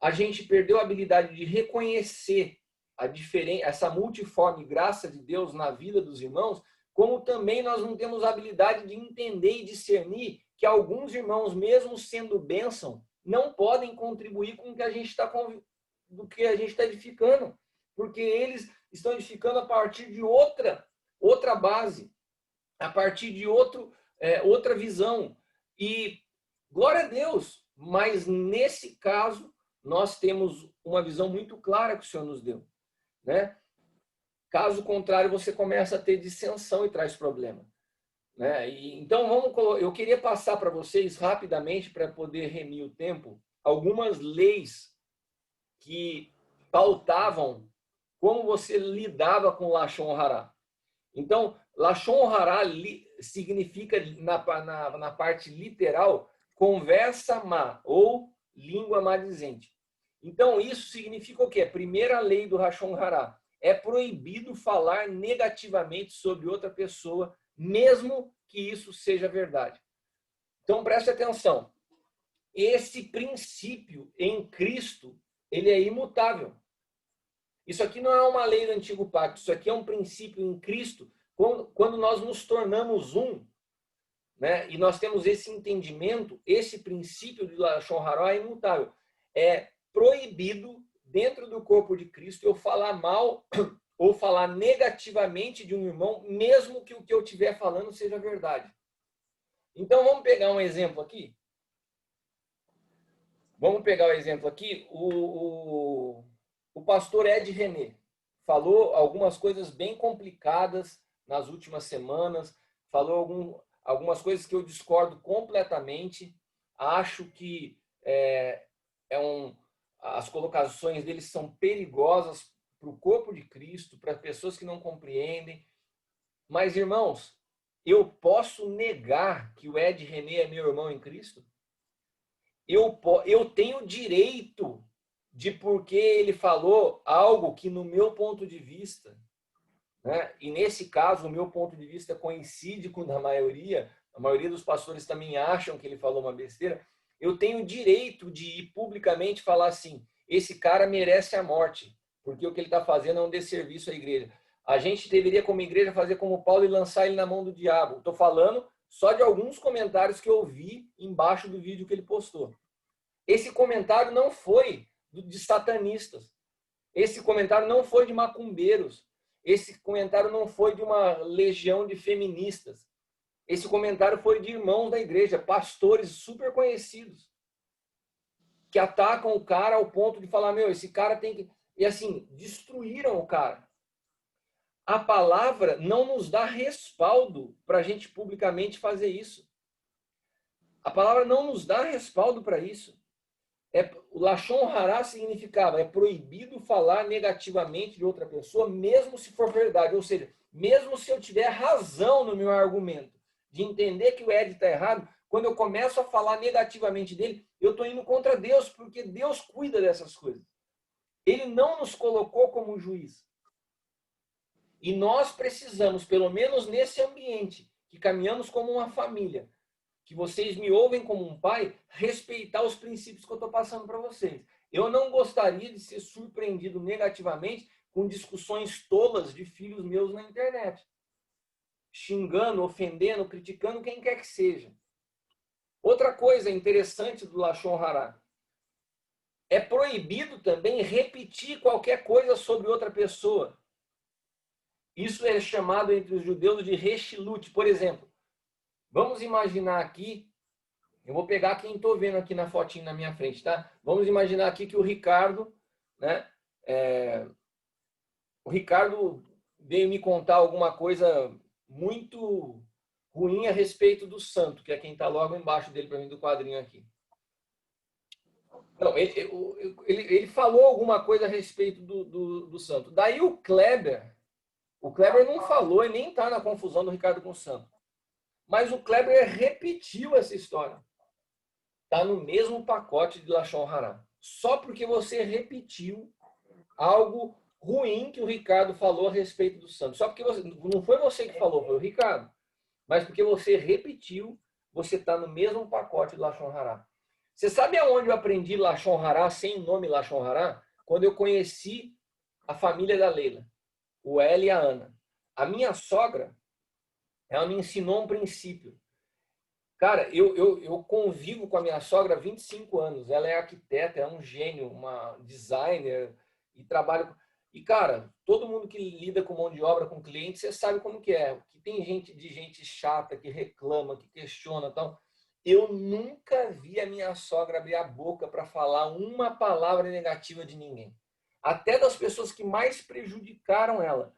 a gente perdeu a habilidade de reconhecer a diferença, essa multiforme graça de Deus na vida dos irmãos, como também nós não temos a habilidade de entender e discernir que alguns irmãos, mesmo sendo bênção, não podem contribuir com o que a gente está do que a gente está edificando, porque eles estão edificando a partir de outra base, a partir de outra visão. E glória a Deus, mas nesse caso nós temos uma visão muito clara que o Senhor nos deu, né? Caso contrário, você começa a ter dissensão e traz problema, né? Então eu queria passar para vocês rapidamente, para poder remir o tempo, algumas leis que pautavam como você lidava com Lashon Hará. Então, Lashon Hará significa, na parte literal, conversa má ou língua maldizente. Então, isso significa o quê? A primeira lei do Lashon Hará. É proibido falar negativamente sobre outra pessoa, mesmo que isso seja verdade. Então, preste atenção. Esse princípio em Cristo, ele é imutável. Isso aqui não é uma lei do Antigo Pacto, isso aqui é um princípio em Cristo, quando nós nos tornamos um, né? E nós temos esse entendimento, esse princípio de Lashon Hará é imutável. É proibido, dentro do corpo de Cristo, eu falar mal ou falar negativamente de um irmão, mesmo que o que eu estiver falando seja verdade. Então, vamos pegar um exemplo aqui? Vamos pegar o exemplo aqui. O pastor Ed René falou algumas coisas bem complicadas nas últimas semanas, falou algumas coisas que eu discordo completamente. Acho que as colocações dele são perigosas para o corpo de Cristo, para pessoas que não compreendem. Mas, irmãos, eu posso negar que o Ed René é meu irmão em Cristo? Eu tenho direito de, porque ele falou algo que, no meu ponto de vista, né, e nesse caso o meu ponto de vista coincide com o da maioria, a maioria dos pastores também acham que ele falou uma besteira, eu tenho direito de ir publicamente falar assim, esse cara merece a morte, porque o que ele está fazendo é um desserviço à igreja. A gente deveria, como igreja, fazer como Paulo e lançar ele na mão do diabo. Estou falando só de alguns comentários que eu vi embaixo do vídeo que ele postou. Esse comentário não foi de satanistas. Esse comentário não foi de macumbeiros. Esse comentário não foi de uma legião de feministas. Esse comentário foi de irmãos da igreja, pastores super conhecidos, que atacam o cara ao ponto de falar, esse cara tem que... E assim, destruíram o cara. A palavra não nos dá respaldo para a gente publicamente fazer isso. A palavra não nos dá respaldo para isso. O Lashon Hará significava, é proibido falar negativamente de outra pessoa, mesmo se for verdade. Ou seja, mesmo se eu tiver razão no meu argumento, de entender que o Ed está errado, quando eu começo a falar negativamente dele, eu estou indo contra Deus, porque Deus cuida dessas coisas. Ele não nos colocou como juiz. E nós precisamos, pelo menos nesse ambiente, que caminhamos como uma família, que vocês me ouvem como um pai, respeitar os princípios que eu estou passando para vocês. Eu não gostaria de ser surpreendido negativamente com discussões tolas de filhos meus na internet. Xingando, ofendendo, criticando quem quer que seja. Outra coisa interessante do Lashon Hará. É proibido também repetir qualquer coisa sobre outra pessoa. Isso é chamado entre os judeus de rechilut. Por exemplo, vamos imaginar aqui, eu vou pegar quem estou vendo aqui na fotinho na minha frente, tá? Vamos imaginar aqui que o Ricardo, né? O Ricardo veio me contar alguma coisa muito ruim a respeito do santo, que é quem está logo embaixo dele para mim do quadrinho aqui. Não, ele falou alguma coisa a respeito do santo. Daí o Kleber não falou e nem está na confusão do Ricardo com o santo. Mas o Kleber repetiu essa história. Está no mesmo pacote de Lashon Hara. Só porque você repetiu algo ruim que o Ricardo falou a respeito do santo. Só porque não foi você que falou, foi o Ricardo. Mas porque você repetiu, você está no mesmo pacote de Lashon Hara. Você sabe aonde eu aprendi Lashon Hara sem nome Lashon Hara? Quando eu conheci a família da Leila, o Eli e a Ana. A minha sogra, ela me ensinou um princípio. Cara, eu convivo com a minha sogra há 25 anos. Ela é arquiteta, é um gênio, uma designer e trabalha... E, cara, todo mundo que lida com mão de obra, com cliente, você sabe como que é. Que tem gente chata, que reclama, que questiona e tal. Eu nunca vi a minha sogra abrir a boca para falar uma palavra negativa de ninguém. Até das pessoas que mais prejudicaram ela.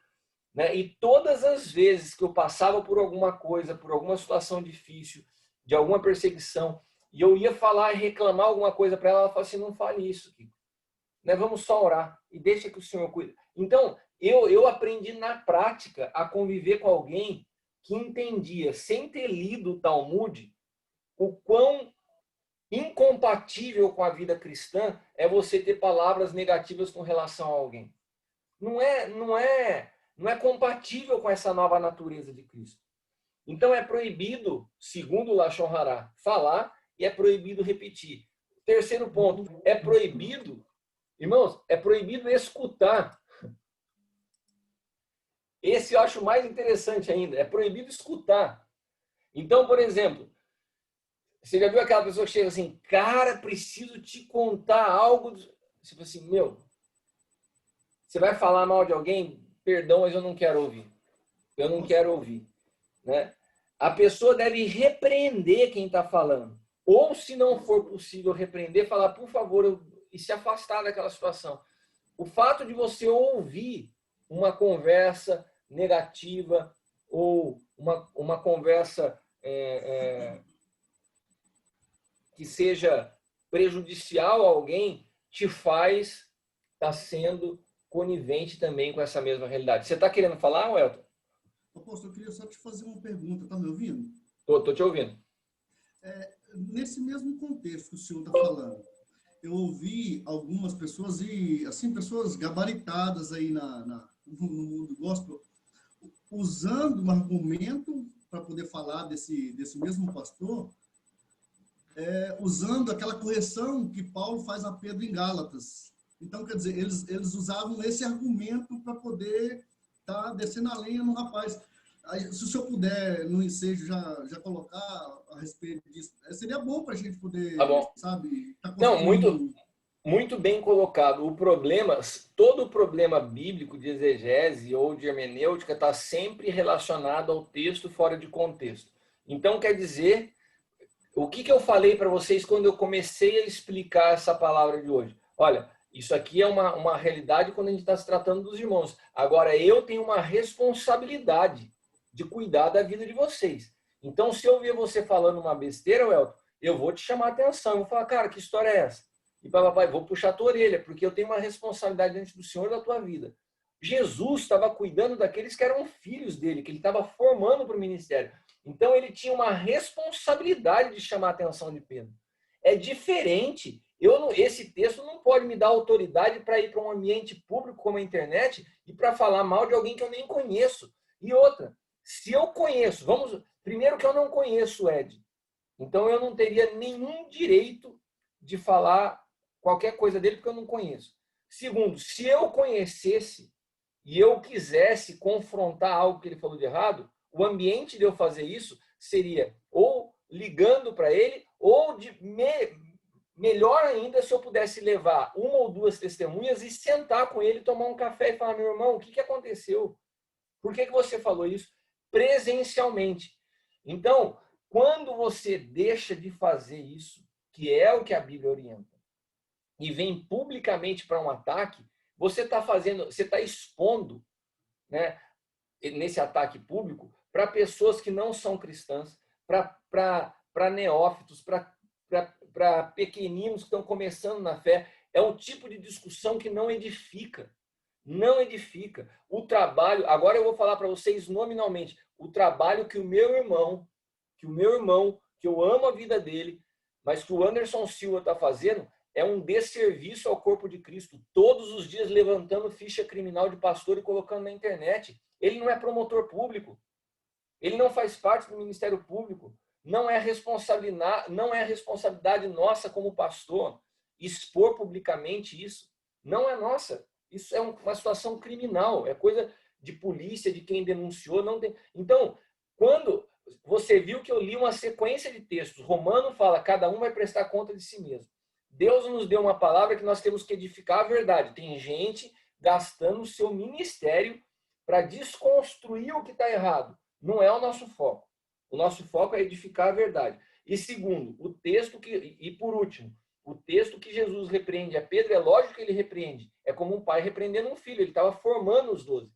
Né? E todas as vezes que eu passava por alguma coisa, por alguma situação difícil, de alguma perseguição, e eu ia falar e reclamar alguma coisa para ela, ela falava assim, não fale isso, Kiko. Né? Vamos só orar e deixa que o Senhor cuide. Então, eu aprendi na prática a conviver com alguém que entendia, sem ter lido o Talmud, o quão incompatível com a vida cristã é você ter palavras negativas com relação a alguém. Não é compatível com essa nova natureza de Cristo. Então é proibido, segundo o Lashon Hara, falar e é proibido repetir. Terceiro ponto, é proibido, irmãos, é proibido escutar. Esse eu acho mais interessante ainda, é proibido escutar. Então, por exemplo, você já viu aquela pessoa que chega assim, cara, preciso te contar algo. Você fala assim, meu, você vai falar mal de alguém? Perdão, mas eu não quero ouvir. Eu não quero ouvir. Né? A pessoa deve repreender quem está falando. Ou, se não for possível repreender, falar, por favor, e se afastar daquela situação. O fato de você ouvir uma conversa negativa ou uma conversa que seja prejudicial a alguém, te faz estar sendo conivente também com essa mesma realidade. Você está querendo falar, Welton? Apóstolo, eu queria só te fazer uma pergunta. Está me ouvindo? Estou te ouvindo. Nesse mesmo contexto que o senhor está falando, eu ouvi algumas pessoas, e assim, pessoas gabaritadas aí no mundo gospel, usando um argumento para poder falar desse mesmo pastor, usando aquela correção que Paulo faz a Pedro em Gálatas. Então, quer dizer, eles usavam esse argumento para poder estar descendo a lenha no rapaz. Aí, se o senhor puder, no ensejo, já colocar a respeito disso, seria bom para a gente poder, tá bom. Sabe... Não, muito bem colocado. O problema, todo o problema bíblico de exegese ou de hermenêutica está sempre relacionado ao texto fora de contexto. Então, quer dizer, o que eu falei para vocês quando eu comecei a explicar essa palavra de hoje? Olha, isso aqui é uma realidade quando a gente está se tratando dos irmãos. Agora, eu tenho uma responsabilidade de cuidar da vida de vocês. Então, se eu ver você falando uma besteira, Welton, eu vou te chamar a atenção. Eu vou falar, cara, que história é essa? E papai, vou puxar a tua orelha, porque eu tenho uma responsabilidade diante do Senhor da tua vida. Jesus estava cuidando daqueles que eram filhos dele, que ele estava formando para o ministério. Então, ele tinha uma responsabilidade de chamar a atenção de Pedro. É diferente. Esse texto não pode me dar autoridade para ir para um ambiente público como a internet e para falar mal de alguém que eu nem conheço. E outra, se eu conheço, primeiro que eu não conheço o Ed, então eu não teria nenhum direito de falar qualquer coisa dele porque eu não conheço. Segundo, se eu conhecesse e eu quisesse confrontar algo que ele falou de errado, o ambiente de eu fazer isso seria ou ligando para ele ou melhor ainda se eu pudesse levar uma ou duas testemunhas e sentar com ele, tomar um café e falar, meu irmão, o que aconteceu? Por que você falou isso? Presencialmente. Então, quando você deixa de fazer isso, que é o que a Bíblia orienta, e vem publicamente para um ataque, você está expondo, né, nesse ataque público para pessoas que não são cristãs, para neófitos, para pequeninos que estão começando na fé. É um tipo de discussão que não edifica. Não edifica. O trabalho, agora eu vou falar para vocês nominalmente, o trabalho que o meu irmão que o meu irmão, que eu amo a vida dele, mas que o Anderson Silva está fazendo é um desserviço ao corpo de Cristo, todos os dias levantando ficha criminal de pastor e colocando na internet. Ele não é promotor público, ele não faz parte do Ministério Público, não é responsabilidade nossa como pastor expor publicamente isso, não é nossa. Isso é uma situação criminal, é coisa de polícia, de quem denunciou, não tem. Então, quando você viu que eu li uma sequência de textos, Romano fala, cada um vai prestar conta de si mesmo. Deus nos deu uma palavra que nós temos que edificar a verdade. Tem gente gastando o seu ministério para desconstruir o que está errado. Não é o nosso foco. O nosso foco é edificar a verdade. E segundo, o texto e por último, o texto que Jesus repreende a Pedro, é lógico que ele repreende. É como um pai repreendendo um filho. Ele estava formando os 12.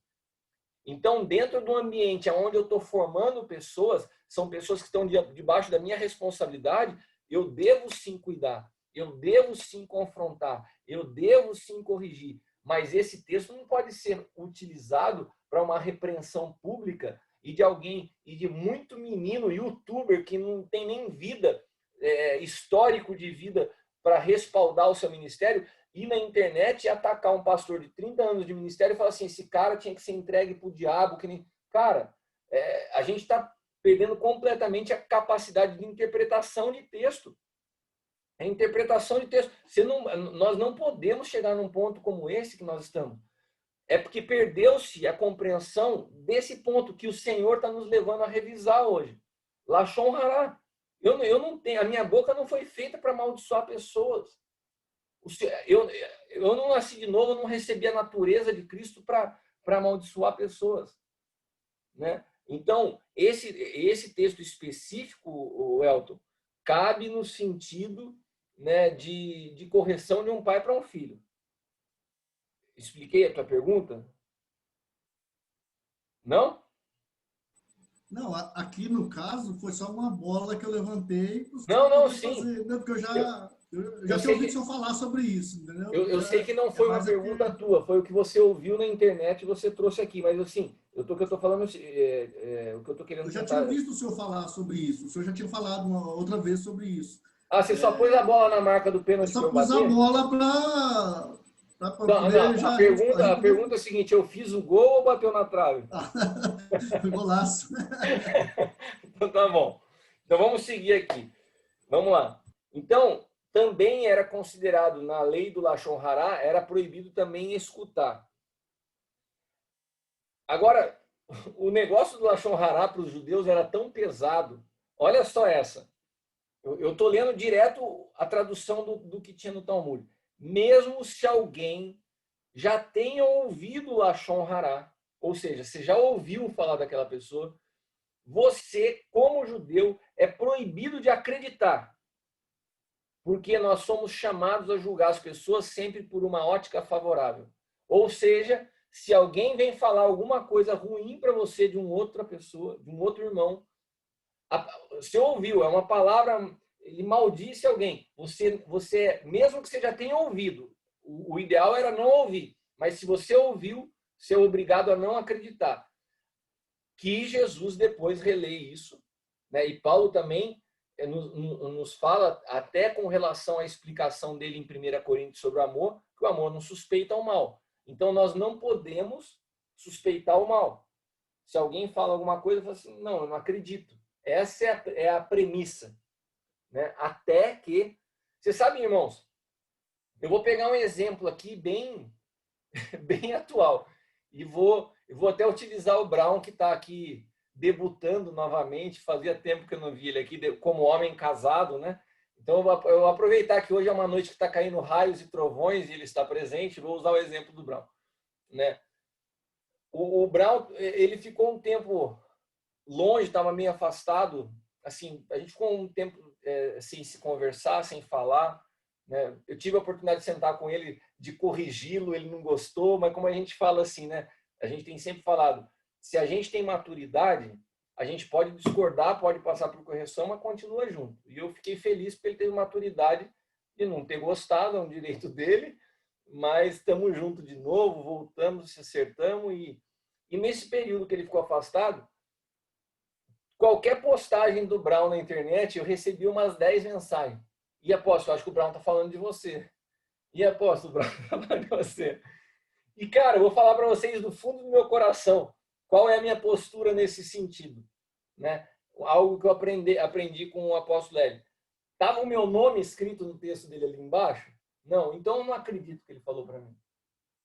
Então, dentro do ambiente onde eu estou formando pessoas, são pessoas que estão debaixo da minha responsabilidade, eu devo sim cuidar, eu devo sim confrontar, eu devo sim corrigir. Mas esse texto não pode ser utilizado para uma repreensão pública e de alguém, e de muito menino, youtuber, que não tem nem vida, histórico de vida para respaldar o seu ministério, ir na internet e atacar um pastor de 30 anos de ministério e falar assim, esse cara tinha que ser entregue para o diabo. Que nem... Cara, a gente está perdendo completamente a capacidade de interpretação de texto. A interpretação de texto. Nós não podemos chegar num ponto como esse que nós estamos. É porque perdeu-se a compreensão desse ponto que o Senhor está nos levando a revisar hoje. Lashon Hará. Eu não tenho, a minha boca não foi feita para amaldiçoar pessoas. Eu não nasci de novo, eu não recebi a natureza de Cristo para amaldiçoar pessoas. Né? Então, esse texto específico, Elton, cabe no sentido, né, de correção de um pai para um filho. Expliquei a tua pergunta? Não? Não, aqui no caso foi só uma bola que eu levantei. Não, sim. Fazer, né? Porque eu já tinha ouvido o senhor falar sobre isso, entendeu? Eu sei que não foi uma pergunta tua, foi o que você ouviu na internet e você trouxe aqui, mas assim, o que eu estou falando, o que eu estou querendo... Eu já tinha visto o senhor falar sobre isso, o senhor já tinha falado uma outra vez sobre isso. Ah, você só pôs a bola na marca do pênalti? Eu só pus a bola para poder já... A pergunta é a seguinte, eu fiz o gol ou bateu na trave? Foi golaço. Então tá bom. Então vamos seguir aqui. Vamos lá. Então, também era considerado, na lei do Lashon Hará, era proibido também escutar. Agora, o negócio do Lashon Hará para os judeus era tão pesado. Olha só essa. Eu estou lendo direto a tradução do que tinha no Talmud. Mesmo se alguém já tenha ouvido o Lashon Hará, ou seja, você já ouviu falar daquela pessoa, você, como judeu, é proibido de acreditar. Porque nós somos chamados a julgar as pessoas sempre por uma ótica favorável. Ou seja, se alguém vem falar alguma coisa ruim para você de uma outra pessoa, de um outro irmão, você ouviu, é uma palavra, ele maldisse alguém. Você, mesmo que você já tenha ouvido, o ideal era não ouvir. Mas se você ouviu, você é obrigado a não acreditar. Que Jesus depois relê isso, né? E Paulo também nos fala, até com relação à explicação dele em 1 Coríntios sobre o amor, que o amor não suspeita o mal. Então, nós não podemos suspeitar o mal. Se alguém fala alguma coisa, eu falo assim, não, eu não acredito. Essa é a premissa. Né? Até que... Você sabe, irmãos, eu vou pegar um exemplo aqui bem, bem atual. E vou até utilizar o Brown, que está aqui debutando novamente. Fazia tempo que eu não vi ele aqui como homem casado, né? Então, eu vou aproveitar que hoje é uma noite que está caindo raios e trovões e ele está presente. Vou usar o exemplo do Brown. Né? O Brown, ele ficou um tempo longe, estava meio afastado. Assim, a gente ficou um tempo sem se conversar, sem falar. Né? Eu tive a oportunidade de sentar com ele, de corrigi-lo, ele não gostou, mas como a gente fala assim, né? A gente tem sempre falado, se a gente tem maturidade, a gente pode discordar, pode passar por correção, mas continua junto. E eu fiquei feliz porque ele teve maturidade de não ter gostado, é um direito dele, mas estamos juntos de novo, voltamos, se acertamos, e nesse período que ele ficou afastado, qualquer postagem do Brown na internet, eu recebi umas 10 mensagens. E apóstolo, acho que o Brown tá falando de você. E apóstolo, o Brown tá falando de você. E, cara, eu vou falar para vocês do fundo do meu coração qual é a minha postura nesse sentido, né? Algo que eu aprendi com o apóstolo Hélio. Estava o meu nome escrito no texto dele ali embaixo? Não, então eu não acredito que ele falou para mim.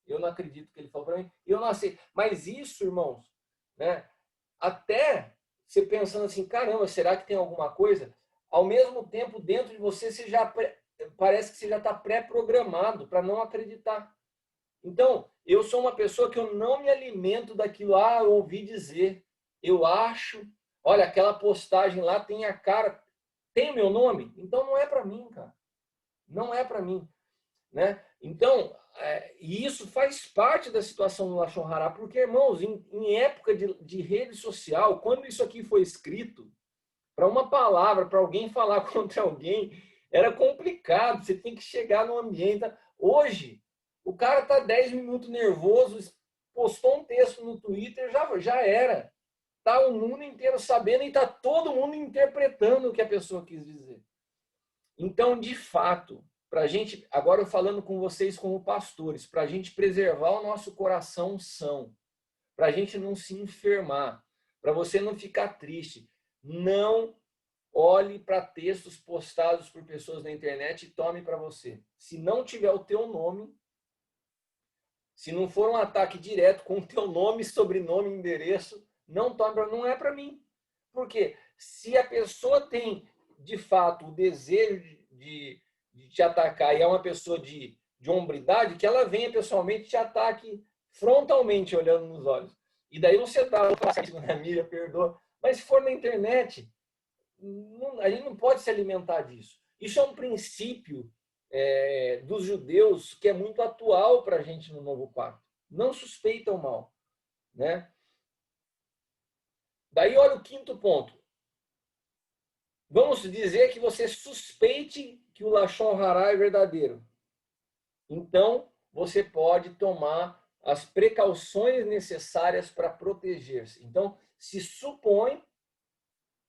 Eu não acredito que ele falou para mim. Eu não aceito. Mas isso, irmãos, né? Até você pensando assim, caramba, será que tem alguma coisa? Ao mesmo tempo, dentro de você, parece que você já está pré-programado para não acreditar. Então, eu sou uma pessoa que eu não me alimento daquilo, eu ouvi dizer, eu acho, olha, aquela postagem lá tem a cara, tem o meu nome? Então não é para mim, cara. Não é para mim, né? Então, e isso faz parte da situação do Lashon Hara, porque, irmãos, em época de rede social, quando isso aqui foi escrito, para uma palavra, para alguém falar contra alguém, era complicado, você tem que chegar no ambiente. Hoje, o cara tá 10 minutos nervoso, postou um texto no Twitter, já era. Tá o mundo inteiro sabendo e tá todo mundo interpretando o que a pessoa quis dizer. Então, de fato, para a gente, agora eu falando com vocês como pastores, para a gente preservar o nosso coração são, para a gente não se enfermar, para você não ficar triste, não olhe para textos postados por pessoas na internet e tome para você. Se não tiver o teu nome, se não for um ataque direto com o teu nome, sobrenome, endereço, não tome, não é para mim. Porque se a pessoa tem, de fato, o desejo de te atacar e é uma pessoa de hombridade, que ela venha pessoalmente e te ataque frontalmente, olhando nos olhos. E daí você dá uma milha, perdoa. Mas se for na internet, a gente não pode se alimentar disso. Isso é um princípio dos judeus que é muito atual para a gente no Novo Pacto. Não suspeita o mal, né? Daí olha o quinto ponto. Vamos dizer que você suspeite que o Lashon Hara é verdadeiro. Então, você pode tomar as precauções necessárias para proteger-se. Então, se supõe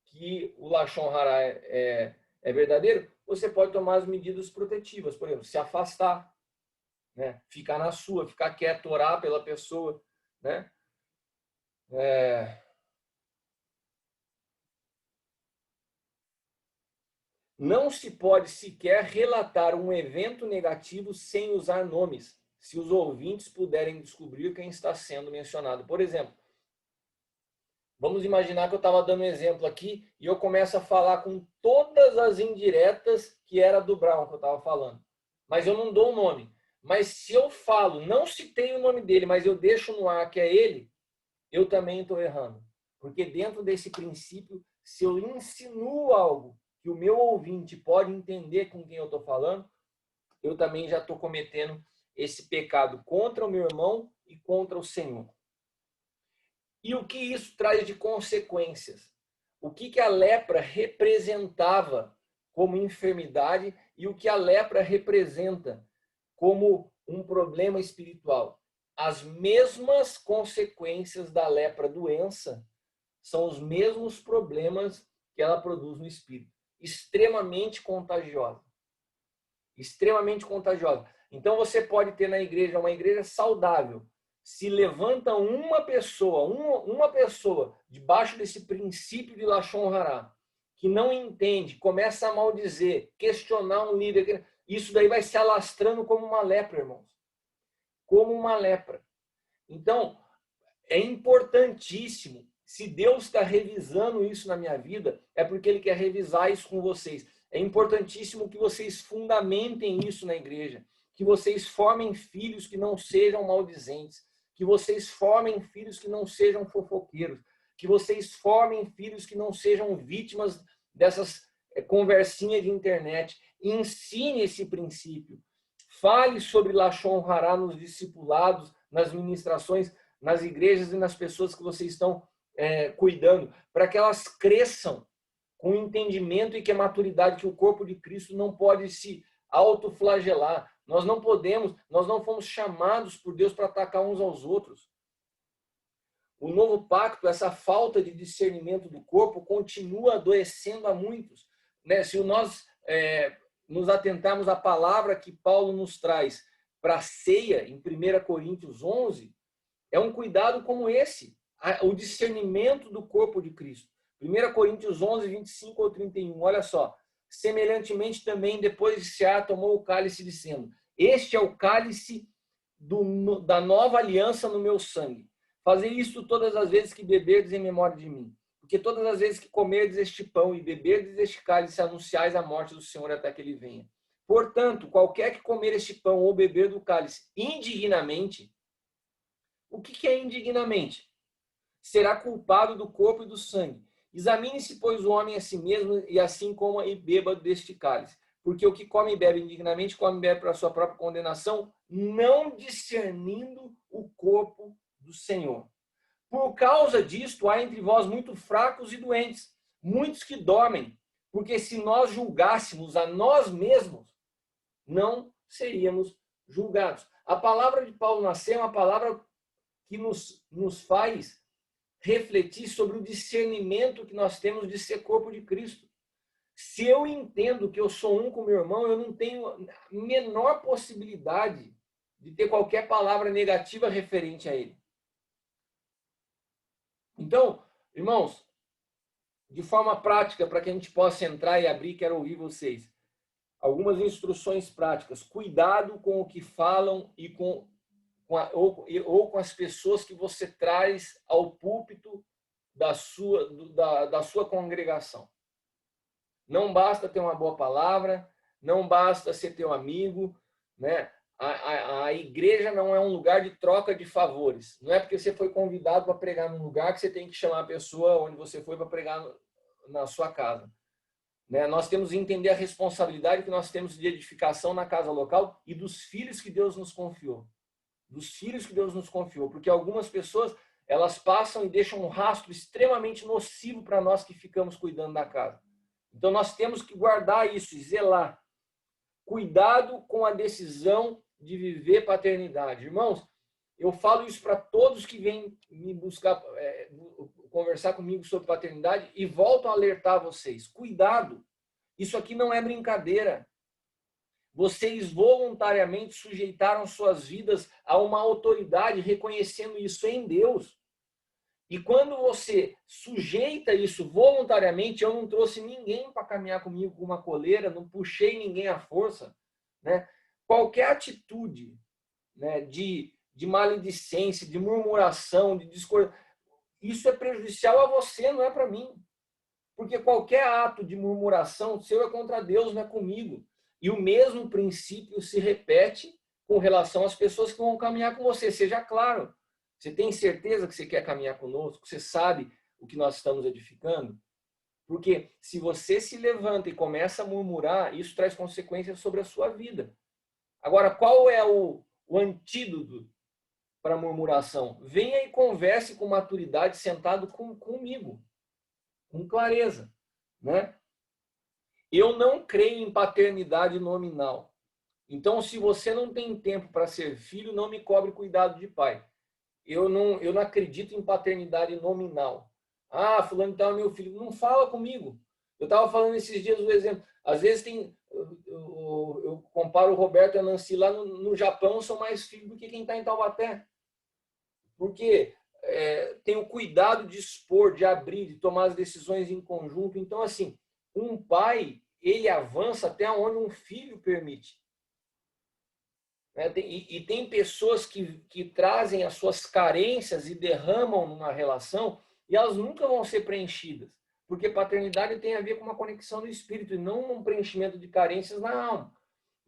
que o Lashon Hara é verdadeiro, você pode tomar as medidas protetivas. Por exemplo, se afastar, né? Ficar na sua, ficar quieto, orar pela pessoa, né? Não se pode sequer relatar um evento negativo sem usar nomes, se os ouvintes puderem descobrir quem está sendo mencionado. Por exemplo, vamos imaginar que eu estava dando um exemplo aqui e eu começo a falar com todas as indiretas que era do Brown que eu estava falando. Mas eu não dou o nome. Mas se eu falo, não citei o nome dele, mas eu deixo no ar que é ele, eu também estou errando. Porque dentro desse princípio, se eu insinuo algo que o meu ouvinte pode entender com quem eu estou falando, eu também já estou cometendo esse pecado contra o meu irmão e contra o Senhor. E o que isso traz de consequências? O que a lepra representava como enfermidade e o que a lepra representa como um problema espiritual? As mesmas consequências da lepra doença são os mesmos problemas que ela produz no espírito. Extremamente contagiosa. Extremamente contagiosa. Então você pode ter na igreja uma igreja saudável. Se levanta uma pessoa debaixo desse princípio de Lashon Hara, que não entende, começa a maldizer, questionar um líder, isso daí vai se alastrando como uma lepra, irmãos. Como uma lepra. Então, é importantíssimo. Se Deus está revisando isso na minha vida, é porque Ele quer revisar isso com vocês. É importantíssimo que vocês fundamentem isso na igreja, que vocês formem filhos que não sejam maldizentes, que vocês formem filhos que não sejam fofoqueiros, que vocês formem filhos que não sejam vítimas dessas conversinhas de internet. Ensine esse princípio. Fale sobre Lashon Hara nos discipulados, nas ministrações, nas igrejas e nas pessoas que vocês estão cuidando, para que elas cresçam com entendimento e que a maturidade, que o corpo de Cristo não pode se autoflagelar. Nós não fomos chamados por Deus para atacar uns aos outros. o novo pacto, essa falta de discernimento do corpo, continua adoecendo a muitos, né? Se nós nos atentarmos à palavra que Paulo nos traz para a ceia, em 1 Coríntios 11, é um cuidado como esse, o discernimento do corpo de Cristo. 1 Coríntios 11, 25 ou 31, olha só. Semelhantemente também, depois de cear, tomou o cálice, dizendo: este é o cálice da nova aliança no meu sangue. Fazei isto todas as vezes que beberdes em memória de mim. Porque todas as vezes que comerdes este pão e beberdes este cálice, anunciais a morte do Senhor até que ele venha. Portanto, qualquer que comer este pão ou beber do cálice indignamente, o que é indignamente? Será culpado do corpo e do sangue. Examine-se, pois, o homem a si mesmo, e assim coma e beba deste cálice. Porque o que come e bebe indignamente, come e bebe para a sua própria condenação, não discernindo o corpo do Senhor. Por causa disto, há entre vós muitos fracos e doentes, muitos que dormem, porque se nós julgássemos a nós mesmos, não seríamos julgados. A palavra de Paulo na ceia é uma palavra que nos faz refletir sobre o discernimento que nós temos de ser corpo de Cristo. Se eu entendo que eu sou um com meu irmão, eu não tenho a menor possibilidade de ter qualquer palavra negativa referente a ele. Então, irmãos, de forma prática, para que a gente possa entrar e abrir, quero ouvir vocês. Algumas instruções práticas. Cuidado com o que falam e ou com as pessoas que você traz ao púlpito da sua congregação. Não basta ter uma boa palavra, não basta ser teu amigo, né? A igreja não é um lugar de troca de favores. Não é porque você foi convidado para pregar num lugar que você tem que chamar a pessoa onde você foi para pregar na sua casa. Né? Nós temos que entender a responsabilidade que nós temos de edificação na casa local e dos filhos que Deus nos confiou. Dos filhos que Deus nos confiou. Porque algumas pessoas, elas passam e deixam um rastro extremamente nocivo para nós que ficamos cuidando da casa. Então nós temos que guardar isso e zelar. Cuidado com a decisão de viver paternidade. Irmãos, eu falo isso para todos que vêm me buscar, conversar comigo sobre paternidade e volto a alertar vocês. Cuidado, isso aqui não é brincadeira. Vocês voluntariamente sujeitaram suas vidas a uma autoridade, reconhecendo isso em Deus. E quando você sujeita isso voluntariamente, eu não trouxe ninguém para caminhar comigo com uma coleira, não puxei ninguém à força, né? Qualquer atitude, né, de maledicência, de murmuração, de discórdia, isso é prejudicial a você, não é para mim. Porque qualquer ato de murmuração seu é contra Deus, não é comigo. E o mesmo princípio se repete com relação às pessoas que vão caminhar com você. Seja claro. Você tem certeza que você quer caminhar conosco? Você sabe o que nós estamos edificando? Porque se você se levanta e começa a murmurar, isso traz consequências sobre a sua vida. Agora, qual é o antídoto para a murmuração? Venha e converse com maturidade, sentado comigo, com clareza, né? Eu não creio em paternidade nominal. Então, se você não tem tempo para ser filho, não me cobre cuidado de pai. Eu não acredito em paternidade nominal. Ah, fulano então é meu filho. Não fala comigo. Eu estava falando esses dias o exemplo. Às vezes eu comparo o Roberto e a Nancy lá no Japão, são mais filhos do que quem está em Taubaté. Porque tem o cuidado de expor, de abrir, de tomar as decisões em conjunto. Então, assim, um pai, ele avança até onde um filho permite. E tem pessoas que trazem as suas carências e derramam numa relação e elas nunca vão ser preenchidas. Porque paternidade tem a ver com uma conexão do espírito e não um preenchimento de carências na alma.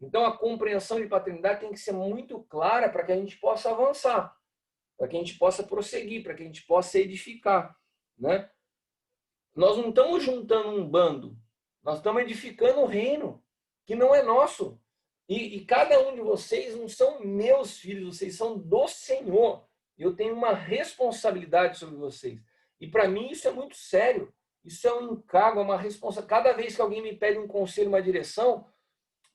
Então a compreensão de paternidade tem que ser muito clara para que a gente possa avançar, para que a gente possa prosseguir, para que a gente possa edificar, né? Nós não estamos juntando um bando, nós estamos edificando o reino, que não é nosso. E cada um de vocês não são meus filhos, vocês são do Senhor. Eu tenho uma responsabilidade sobre vocês. E para mim isso é muito sério. Isso é um encargo, é uma responsabilidade. Cada vez que alguém me pede um conselho, uma direção,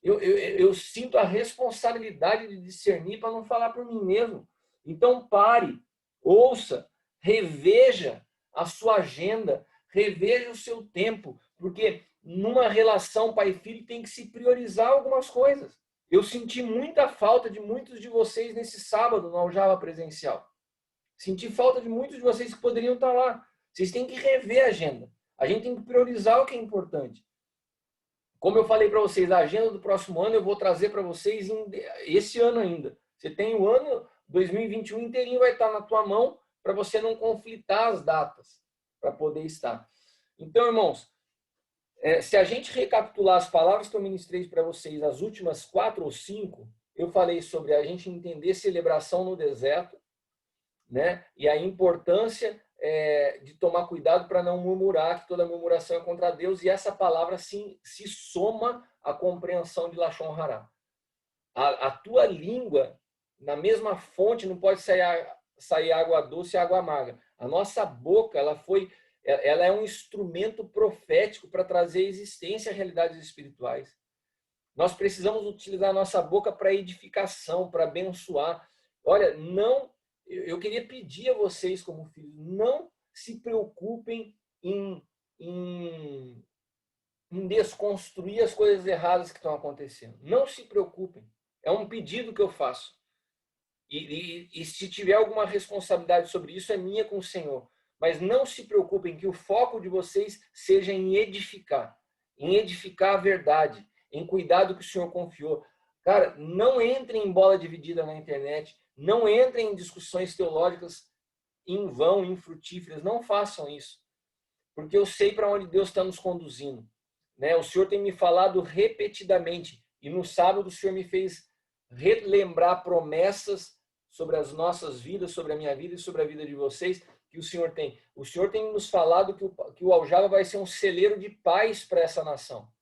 eu sinto a responsabilidade de discernir para não falar por mim mesmo. Então pare, ouça, reveja a sua agenda, reveja o seu tempo, porque numa relação pai e filho tem que se priorizar algumas coisas. Eu senti muita falta de muitos de vocês nesse sábado no Aljava presencial. Senti falta de muitos de vocês que poderiam estar lá. Vocês têm que rever a agenda. A gente tem que priorizar o que é importante. Como eu falei para vocês, a agenda do próximo ano eu vou trazer para vocês esse ano ainda. Você tem o ano 2021 inteirinho, vai estar na tua mão para você não conflitar as datas para poder estar. Então, irmãos, se a gente recapitular as palavras que eu ministrei para vocês, as últimas 4 ou 5, eu falei sobre a gente entender celebração no deserto, né? E a importância de tomar cuidado para não murmurar, que toda murmuração é contra Deus, e essa palavra se soma à compreensão de Lashon Hará. A tua língua, na mesma fonte, não pode sair água doce e água amarga. A nossa boca, ela é um instrumento profético para trazer existência a realidades espirituais. Nós precisamos utilizar a nossa boca para edificação, para abençoar. Olha, eu queria pedir a vocês, como filhos, não se preocupem em desconstruir as coisas erradas que estão acontecendo. Não se preocupem. É um pedido que eu faço. E se tiver alguma responsabilidade sobre isso, é minha com o Senhor. Mas não se preocupem que o foco de vocês seja em edificar a verdade, em cuidar do que o Senhor confiou. Cara, não entrem em bola dividida na internet, não entrem em discussões teológicas em vão, infrutíferas, não façam isso. Porque eu sei para onde Deus está nos conduzindo. Né? O Senhor tem me falado repetidamente, e no sábado o Senhor me fez relembrar promessas sobre as nossas vidas, sobre a minha vida e sobre a vida de vocês, que o Senhor tem. O Senhor tem nos falado que o Aljava vai ser um celeiro de paz para essa nação.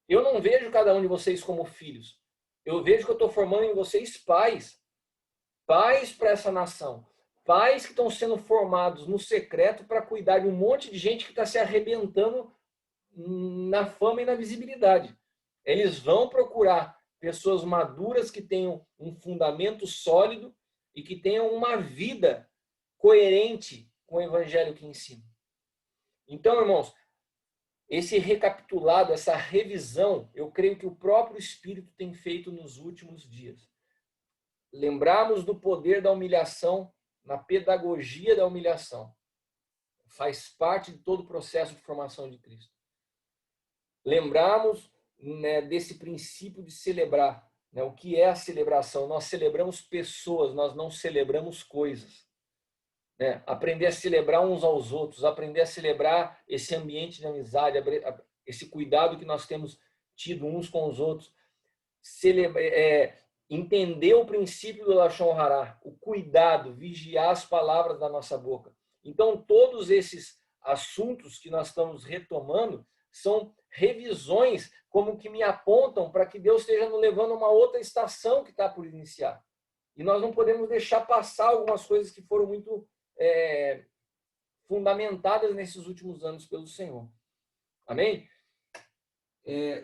Eu não vejo cada um de vocês como filhos. Eu vejo que eu estou formando em vocês pais. Pais para essa nação. Pais que estão sendo formados no secreto para cuidar de um monte de gente que está se arrebentando na fama e na visibilidade. Eles vão procurar pessoas maduras que tenham um fundamento sólido e que tenham uma vida coerente com o evangelho que ensina. Então, irmãos, esse recapitulado, essa revisão, eu creio que o próprio Espírito tem feito nos últimos dias. Lembrarmos do poder da humilhação, na pedagogia da humilhação. Faz parte de todo o processo de formação de Cristo. Lembrarmos, né, desse princípio de celebrar. Né, o que é a celebração? Nós celebramos pessoas, nós não celebramos coisas. Né? Aprender a celebrar uns aos outros, aprender a celebrar esse ambiente de amizade, esse cuidado que nós temos tido uns com os outros. Entender o princípio do Lashon Hará, o cuidado, vigiar as palavras da nossa boca. Então, todos esses assuntos que nós estamos retomando são revisões como que me apontam para que Deus esteja nos levando a uma outra estação que está por iniciar. E nós não podemos deixar passar algumas coisas que foram muito fundamentadas nesses últimos anos pelo Senhor. Amém?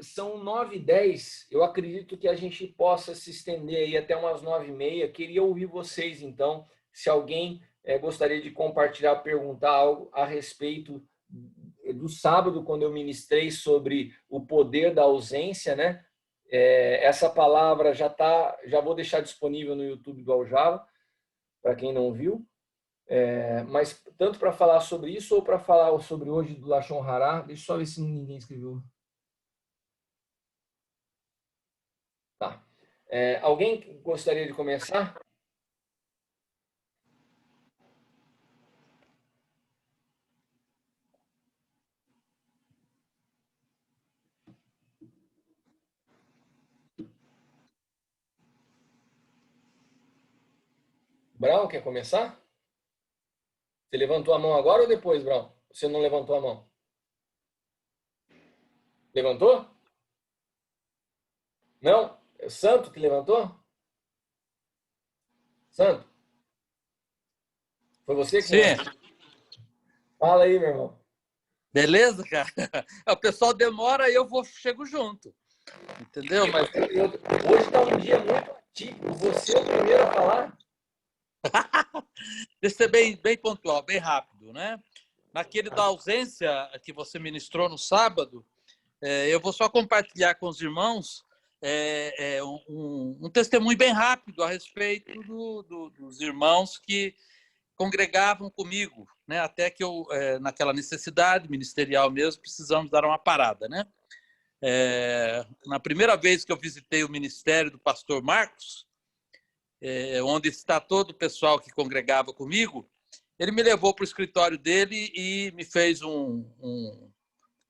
São 9h10. Eu acredito que a gente possa se estender aí até umas 9h30. Queria ouvir vocês, então, se alguém gostaria de compartilhar, perguntar algo a respeito do sábado, quando eu ministrei sobre o poder da ausência, né? Essa palavra já vou deixar disponível no YouTube do Aljava, para quem não viu. Mas tanto para falar sobre isso ou para falar sobre hoje do Lashon Hará, deixa eu só ver se ninguém escreveu. Tá. Alguém gostaria de começar? Brown, quer começar? Você levantou a mão agora ou depois, Brown? Você não levantou a mão? Levantou? Não? É o Santo que levantou? Santo? Foi você que Sim. levantou? Fala aí, meu irmão. Beleza, cara? O pessoal demora e chego junto. Entendeu? Mas Hoje está um dia muito atípico. Você é o primeiro a falar? Deixa eu ser bem pontual, bem rápido, né? Naquele da ausência que você ministrou no sábado, eu vou só compartilhar com os irmãos um testemunho bem rápido a respeito dos irmãos que congregavam comigo, né? Até que eu, naquela necessidade ministerial mesmo, precisamos dar uma parada, né? Na primeira vez que eu visitei o ministério do pastor Marcos, onde está todo o pessoal que congregava comigo, ele me levou para o escritório dele e me fez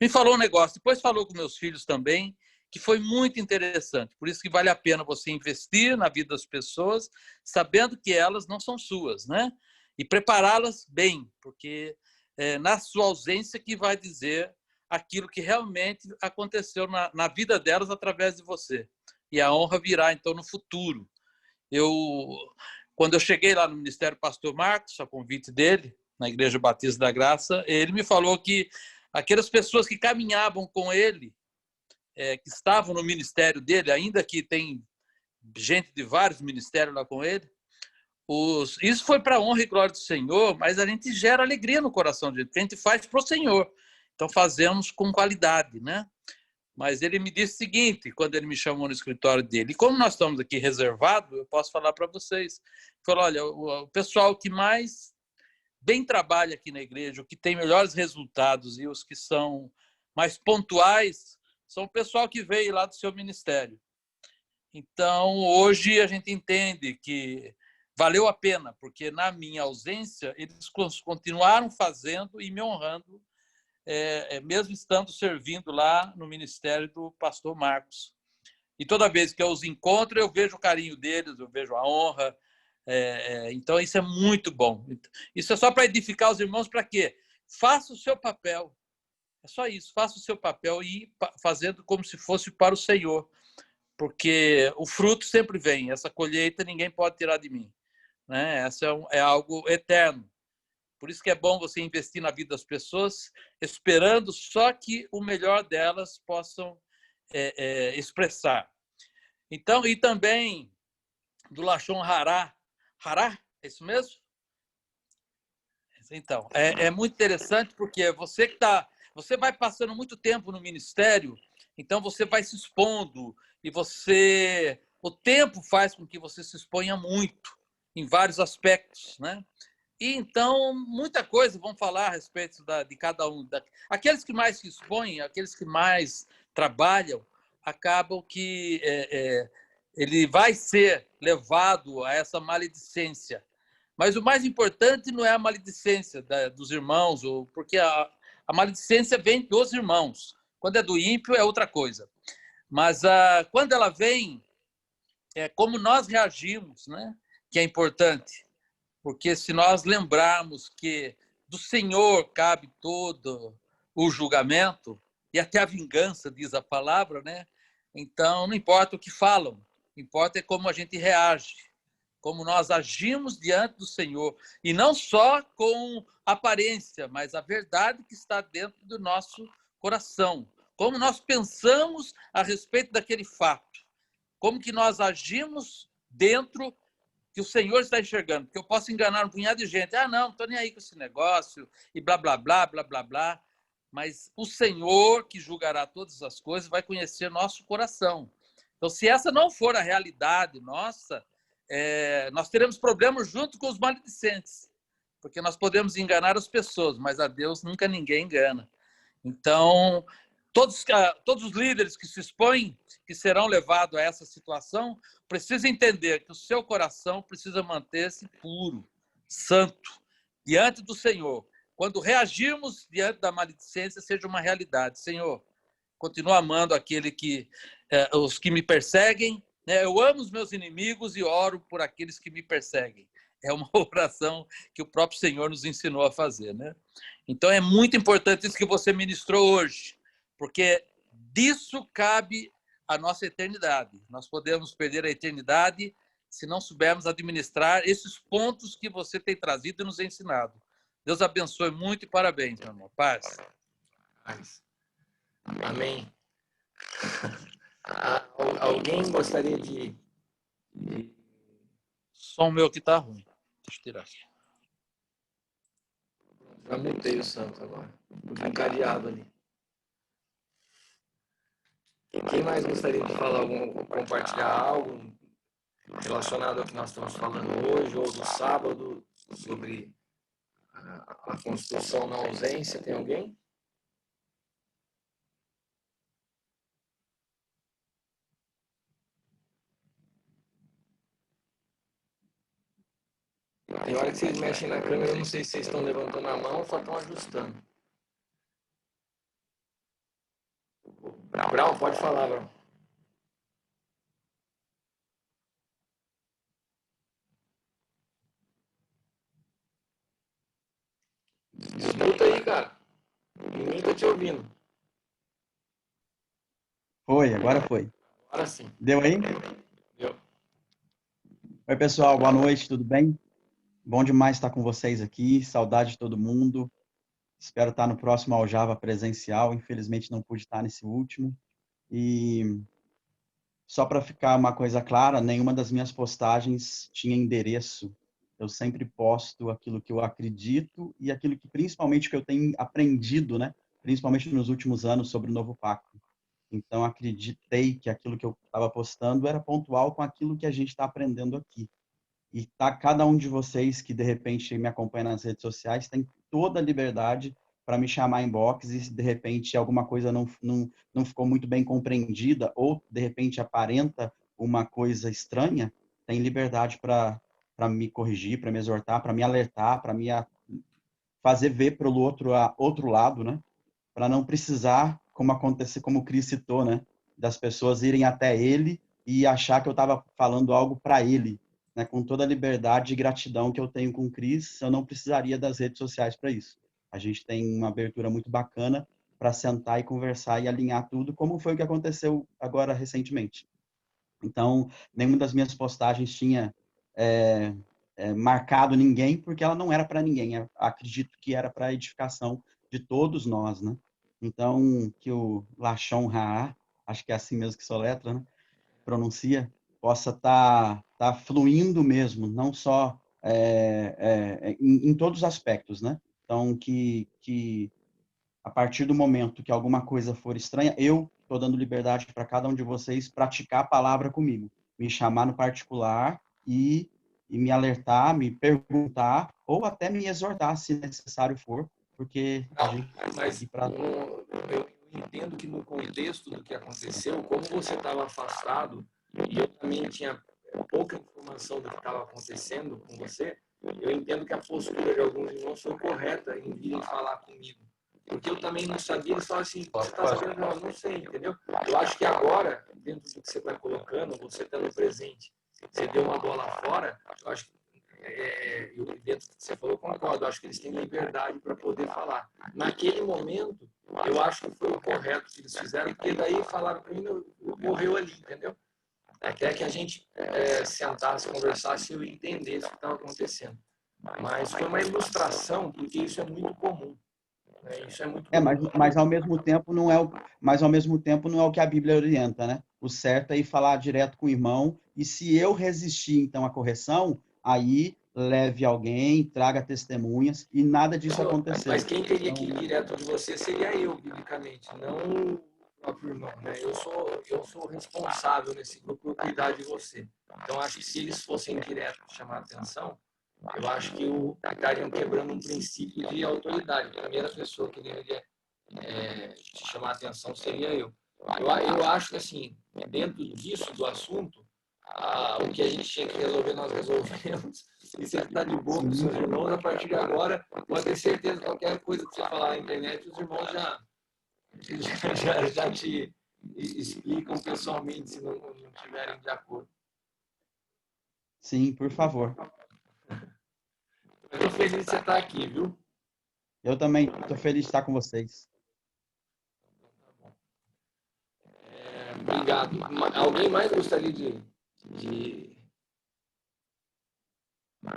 me falou um negócio, depois falou com meus filhos também, que foi muito interessante. Por isso que vale a pena você investir na vida das pessoas, sabendo que elas não são suas, né? E prepará-las bem, porque na sua ausência que vai dizer aquilo que realmente aconteceu na vida delas através de você. E a honra virá, então, no futuro. Quando eu cheguei lá no Ministério Pastor Marcos, a convite dele, na Igreja Batista da Graça, ele me falou que aquelas pessoas que caminhavam com ele, que estavam no ministério dele, ainda que tem gente de vários ministérios lá com ele, isso foi para a honra e glória do Senhor, mas a gente gera alegria no coração de gente, que a gente faz para o Senhor. Então, fazemos com qualidade, né? Mas ele me disse o seguinte, quando ele me chamou no escritório dele, e como nós estamos aqui reservados, eu posso falar para vocês. Ele falou, olha, o pessoal que mais bem trabalha aqui na igreja, o que tem melhores resultados e os que são mais pontuais, são o pessoal que veio lá do seu ministério. Então, hoje a gente entende que valeu a pena, porque na minha ausência, eles continuaram fazendo e me honrando, mesmo estando servindo lá no ministério do pastor Marcos. E toda vez que eu os encontro, eu vejo o carinho deles, eu vejo a honra. Então, isso é muito bom. Isso é só para edificar os irmãos, para quê? Faça o seu papel. É só isso, faça o seu papel e ir fazendo como se fosse para o Senhor. Porque o fruto sempre vem, essa colheita ninguém pode tirar de mim. Né? Essa é algo eterno. Por isso que é bom você investir na vida das pessoas, esperando só que o melhor delas possam expressar. Então, e também do Lashon Hará. Hará? É isso mesmo? Então, é muito interessante porque você vai passando muito tempo no ministério, então você vai se expondo e o tempo faz com que você se exponha muito em vários aspectos, né? E então, muita coisa vão falar a respeito de cada um. Aqueles que mais se expõem, aqueles que mais trabalham, acabam que ele vai ser levado a essa maledicência. Mas o mais importante não é a maledicência dos irmãos, porque a maledicência vem dos irmãos. Quando é do ímpio, é outra coisa. Mas quando ela vem, é como nós reagimos, né? Que é importante. Porque se nós lembrarmos que do Senhor cabe todo o julgamento e até a vingança, diz a palavra, né? Então, não importa o que falam, importa é como a gente reage, como nós agimos diante do Senhor. E não só com aparência, mas a verdade que está dentro do nosso coração. Como nós pensamos a respeito daquele fato. Como que nós agimos dentro que o Senhor está enxergando, porque eu posso enganar um punhado de gente, não estou nem aí com esse negócio, e blá, blá, blá, blá, blá, blá, mas o Senhor, que julgará todas as coisas, vai conhecer nosso coração. Então, se essa não for a realidade nossa, nós teremos problemas junto com os maledicentes, porque nós podemos enganar as pessoas, mas a Deus nunca ninguém engana. Então, todos os líderes que se expõem, que serão levados a essa situação, precisam entender que o seu coração precisa manter-se puro, santo, diante do Senhor. Quando reagirmos diante da maledicência, seja uma realidade. Senhor, continua amando os que me perseguem. Né? Eu amo os meus inimigos e oro por aqueles que me perseguem. É uma oração que o próprio Senhor nos ensinou a fazer. Né? Então, é muito importante isso que você ministrou hoje, porque disso cabe a nossa eternidade. Nós podemos perder a eternidade se não soubermos administrar esses pontos que você tem trazido e nos ensinado. Deus abençoe muito e parabéns, meu irmão. Paz. Amém. Alguém gostaria de... Som meu que está ruim. Deixa eu tirar. Já mutei o Santos agora. Fica encadeado ali. Quem mais gostaria de falar compartilhar algo relacionado ao que nós estamos falando hoje ou do sábado sobre a construção na ausência? Tem alguém? Tem hora que vocês mexem na câmera, eu não sei se vocês estão levantando a mão ou só estão ajustando. Brau, pode falar, Brau. Desmuta aí, cara. Ninguém tá te ouvindo. Foi, agora foi. Agora sim. Deu aí? Deu. Oi, pessoal, boa noite, tudo bem? Bom demais estar com vocês aqui, saudade de todo mundo. Espero estar no próximo Aljava presencial, infelizmente não pude estar nesse último. E só para ficar uma coisa clara, nenhuma das minhas postagens tinha endereço. Eu sempre posto aquilo que eu acredito e aquilo que principalmente que eu tenho aprendido, né? Principalmente nos últimos anos sobre o Novo Pacto. Então, acreditei que aquilo que eu estava postando era pontual com aquilo que a gente está aprendendo aqui. E tá, cada um de vocês que, de repente, me acompanha nas redes sociais tem toda a liberdade para me chamar em box e, se de repente, alguma coisa não ficou muito bem compreendida ou, de repente, aparenta uma coisa estranha, tem liberdade para me corrigir, para me exortar, para me alertar, para me fazer ver para o outro lado, né? Para não precisar, como acontece, como o Cris citou, né, das pessoas irem até ele e achar que eu estava falando algo para ele, né, com toda a liberdade e gratidão que eu tenho com o Cris, eu não precisaria das redes sociais para isso. A gente tem uma abertura muito bacana para sentar e conversar e alinhar tudo, como foi o que aconteceu agora recentemente. Então, nenhuma das minhas postagens tinha marcado ninguém, porque ela não era para ninguém. Eu acredito que era para a edificação de todos nós, né? Então, que o Lachon Raá, acho que é assim mesmo que soletra, né? Pronuncia, possa tá fluindo mesmo, não só em todos os aspectos, né? Então, que a partir do momento que alguma coisa for estranha, eu estou dando liberdade para cada um de vocês praticar a palavra comigo, me chamar no particular e me alertar, me perguntar ou até me exortar, se necessário for, porque a gente está aqui para... Eu entendo que no contexto do que aconteceu, como você estava afastado e eu também tinha pouca informação do que estava acontecendo com você, eu entendo que a postura de alguns irmãos foi correta em virem falar comigo. Porque eu também não sabia, eles falaram assim, você está sabendo? Não sei, entendeu? Eu acho que agora, dentro do que você está colocando, você estando presente, você deu uma bola fora, eu acho que dentro do que você falou, eu concordo, eu acho que eles têm liberdade para poder falar. Naquele momento, eu acho que foi o correto que eles fizeram, porque daí falaram para mim, morreu ali, entendeu? Até que a gente sentasse, conversasse e eu entendesse o que estava acontecendo. Mas foi uma ilustração, porque isso é muito comum. Isso é muito comum. Mas ao mesmo tempo não é o que a Bíblia orienta, né? O certo é ir falar direto com o irmão, e se eu resistir então à correção, aí leve alguém, traga testemunhas, e nada disso aconteceu. Mas quem teria que ir direto de você seria eu, biblicamente, não o próprio irmão, né? Eu sou responsável nesse grupo por cuidar de você. Então, acho que se eles fossem direto chamar a atenção, eu acho que estariam quebrando um princípio de autoridade. A primeira pessoa que deveria te chamar a atenção seria eu. Eu acho que, assim, dentro disso, do assunto, o que a gente tinha que resolver, nós resolvemos. E você está de boa com seus irmãos, a partir de agora, pode ter certeza que qualquer coisa que você falar na internet, os irmãos já te explicam pessoalmente, se não estiverem de acordo. Sim, por favor. Eu estou feliz de você estar aqui, viu? Eu também estou feliz de estar com vocês. Obrigado. Alguém mais gostaria de...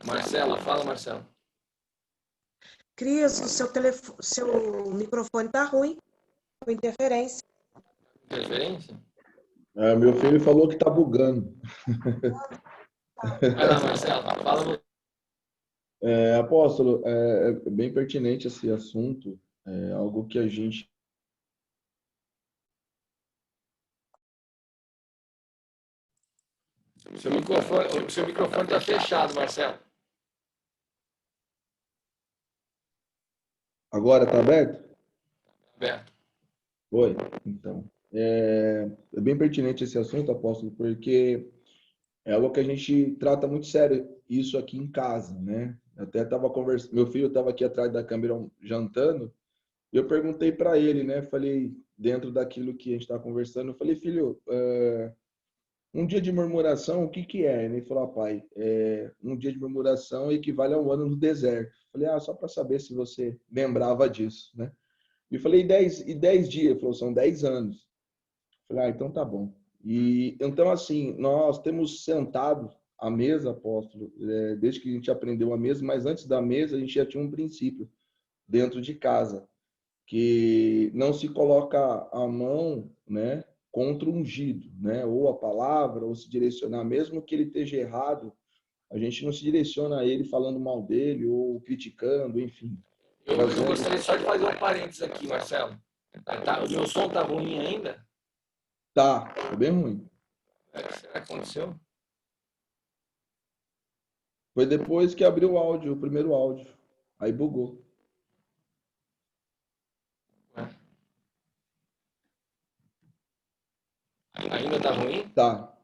Marcela, fala, Marcela. Cris, seu microfone está ruim, com interferência. Interferência? Meu filho falou que está bugando. Vai lá, Marcela, fala. Apóstolo, é bem pertinente esse assunto, é algo que a gente... O seu microfone está fechado, Marcelo. Agora está aberto? Aberto. Oi, então. É bem pertinente esse assunto, apóstolo, porque é algo que a gente trata muito sério, isso aqui em casa, né? Até estava conversando, meu filho estava aqui atrás da câmera jantando, e eu perguntei para ele, né? Falei, dentro daquilo que a gente está conversando, eu falei, filho, um dia de murmuração, o que que é? Ele falou, pai, um dia de murmuração equivale a um ano no deserto. Eu falei, só para saber se você lembrava disso, né? E eu falei, 10 dias? Ele falou, são 10 anos. Eu falei, então tá bom. E então, assim, nós temos sentado à mesa, apóstolo, desde que a gente aprendeu a mesa, mas antes da mesa a gente já tinha um princípio dentro de casa, que não se coloca a mão, né, contra o ungido, né, ou a palavra, ou se direcionar, mesmo que ele esteja errado, a gente não se direciona a ele falando mal dele, ou criticando, enfim. Eu gostaria só de fazer um parênteses aqui, Marcelo. O meu som tá ruim ainda? Tá bem ruim. O que será que aconteceu? Foi depois que abriu o áudio, o primeiro áudio. Aí bugou. Ainda tá ruim? Tá.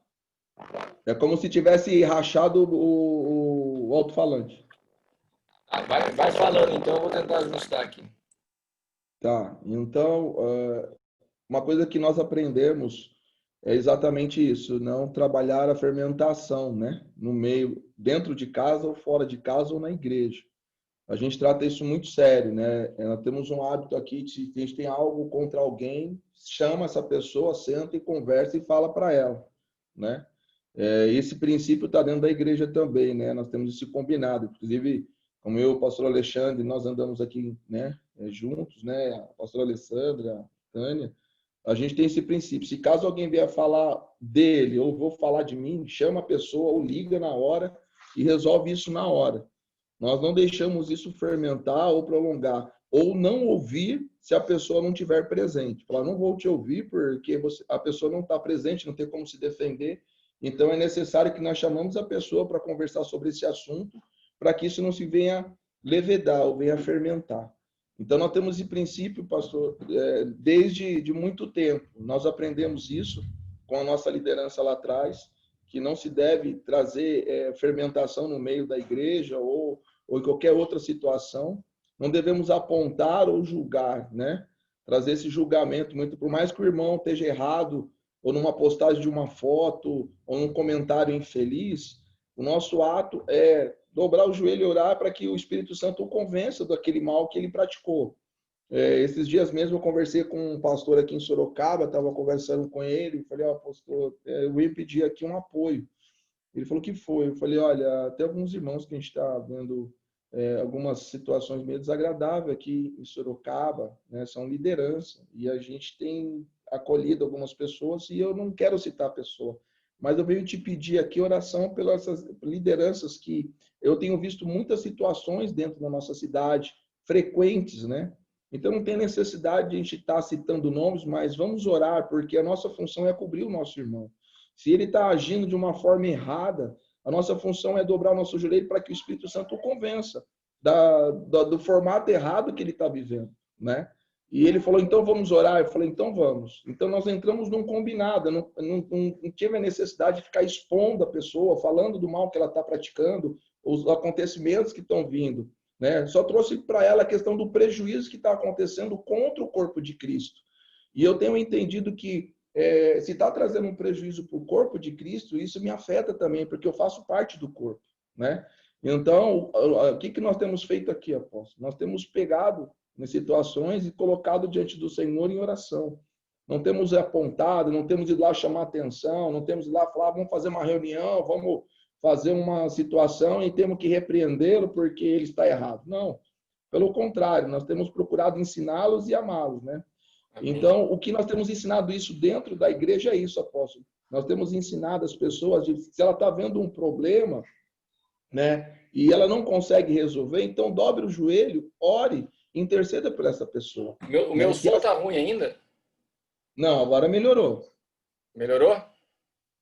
É como se tivesse rachado o alto-falante. Vai falando, então eu vou tentar ajustar aqui. Tá. Então, uma coisa que nós aprendemos é exatamente isso, não trabalhar a fermentação, né? No meio, dentro de casa ou fora de casa ou na igreja. A gente trata isso muito sério, né? Nós temos um hábito aqui de se a gente tem algo contra alguém, chama essa pessoa, senta e conversa e fala para ela, né? Esse princípio está dentro da igreja também, né? Nós temos isso combinado. Inclusive, como eu, o pastor Alexandre, nós andamos aqui, né? Juntos, né? A pastora Alessandra, a Tânia, a gente tem esse princípio. Se caso alguém vier falar dele ou vou falar de mim, chama a pessoa ou liga na hora e resolve isso na hora. Nós não deixamos isso fermentar ou prolongar, ou não ouvir se a pessoa não estiver presente. Falar, não vou te ouvir porque a pessoa não está presente, não tem como se defender. Então, é necessário que nós chamamos a pessoa para conversar sobre esse assunto, para que isso não se venha levedar ou venha fermentar. Então, nós temos esse princípio, pastor, desde de muito tempo. Nós aprendemos isso com a nossa liderança lá atrás, que não se deve trazer fermentação no meio da igreja ou em qualquer outra situação. Não devemos apontar ou julgar, né? Trazer esse julgamento, muito por mais que o irmão esteja errado, ou numa postagem de uma foto, ou num comentário infeliz, o nosso ato é dobrar o joelho e orar para que o Espírito Santo o convença daquele mal que ele praticou. Esses dias mesmo eu conversei com um pastor aqui em Sorocaba, estava conversando com ele, falei, pastor, eu ia pedir aqui um apoio. Ele falou, que foi? Eu falei, olha, até alguns irmãos que a gente está vendo algumas situações meio desagradáveis aqui em Sorocaba, né, são liderança, e a gente tem acolhido algumas pessoas, e eu não quero citar a pessoa, mas eu venho te pedir aqui oração pelas lideranças que eu tenho visto muitas situações dentro da nossa cidade, frequentes, né? Então não tem necessidade de a gente estar citando nomes, mas vamos orar, porque a nossa função é cobrir o nosso irmão. Se ele está agindo de uma forma errada, a nossa função é dobrar o nosso joelho para que o Espírito Santo o convença do formato errado que ele está vivendo, né? E ele falou, então vamos orar. Eu falei, então vamos. Então nós entramos num combinado, não tive a necessidade de ficar expondo a pessoa, falando do mal que ela está praticando, os acontecimentos que estão vindo, né? Só trouxe para ela a questão do prejuízo que está acontecendo contra o corpo de Cristo. E eu tenho entendido que se está trazendo um prejuízo para o corpo de Cristo, isso me afeta também, porque eu faço parte do corpo, né? Então, o que nós temos feito aqui, apóstolo? Nós temos pegado em situações e colocado diante do Senhor em oração. Não temos apontado, não temos ido lá chamar atenção, não temos ido lá falar, vamos fazer uma reunião, vamos fazer uma situação e temos que repreendê-lo porque ele está errado. Não, pelo contrário, nós temos procurado ensiná-los e amá-los, né? Então, o que nós temos ensinado isso dentro da igreja é isso, apóstolo. Nós temos ensinado as pessoas, se ela está vendo um problema, né? E ela não consegue resolver, então dobre o joelho, ore, interceda por essa pessoa. O meu som tá ruim ainda? Não, agora melhorou. Melhorou?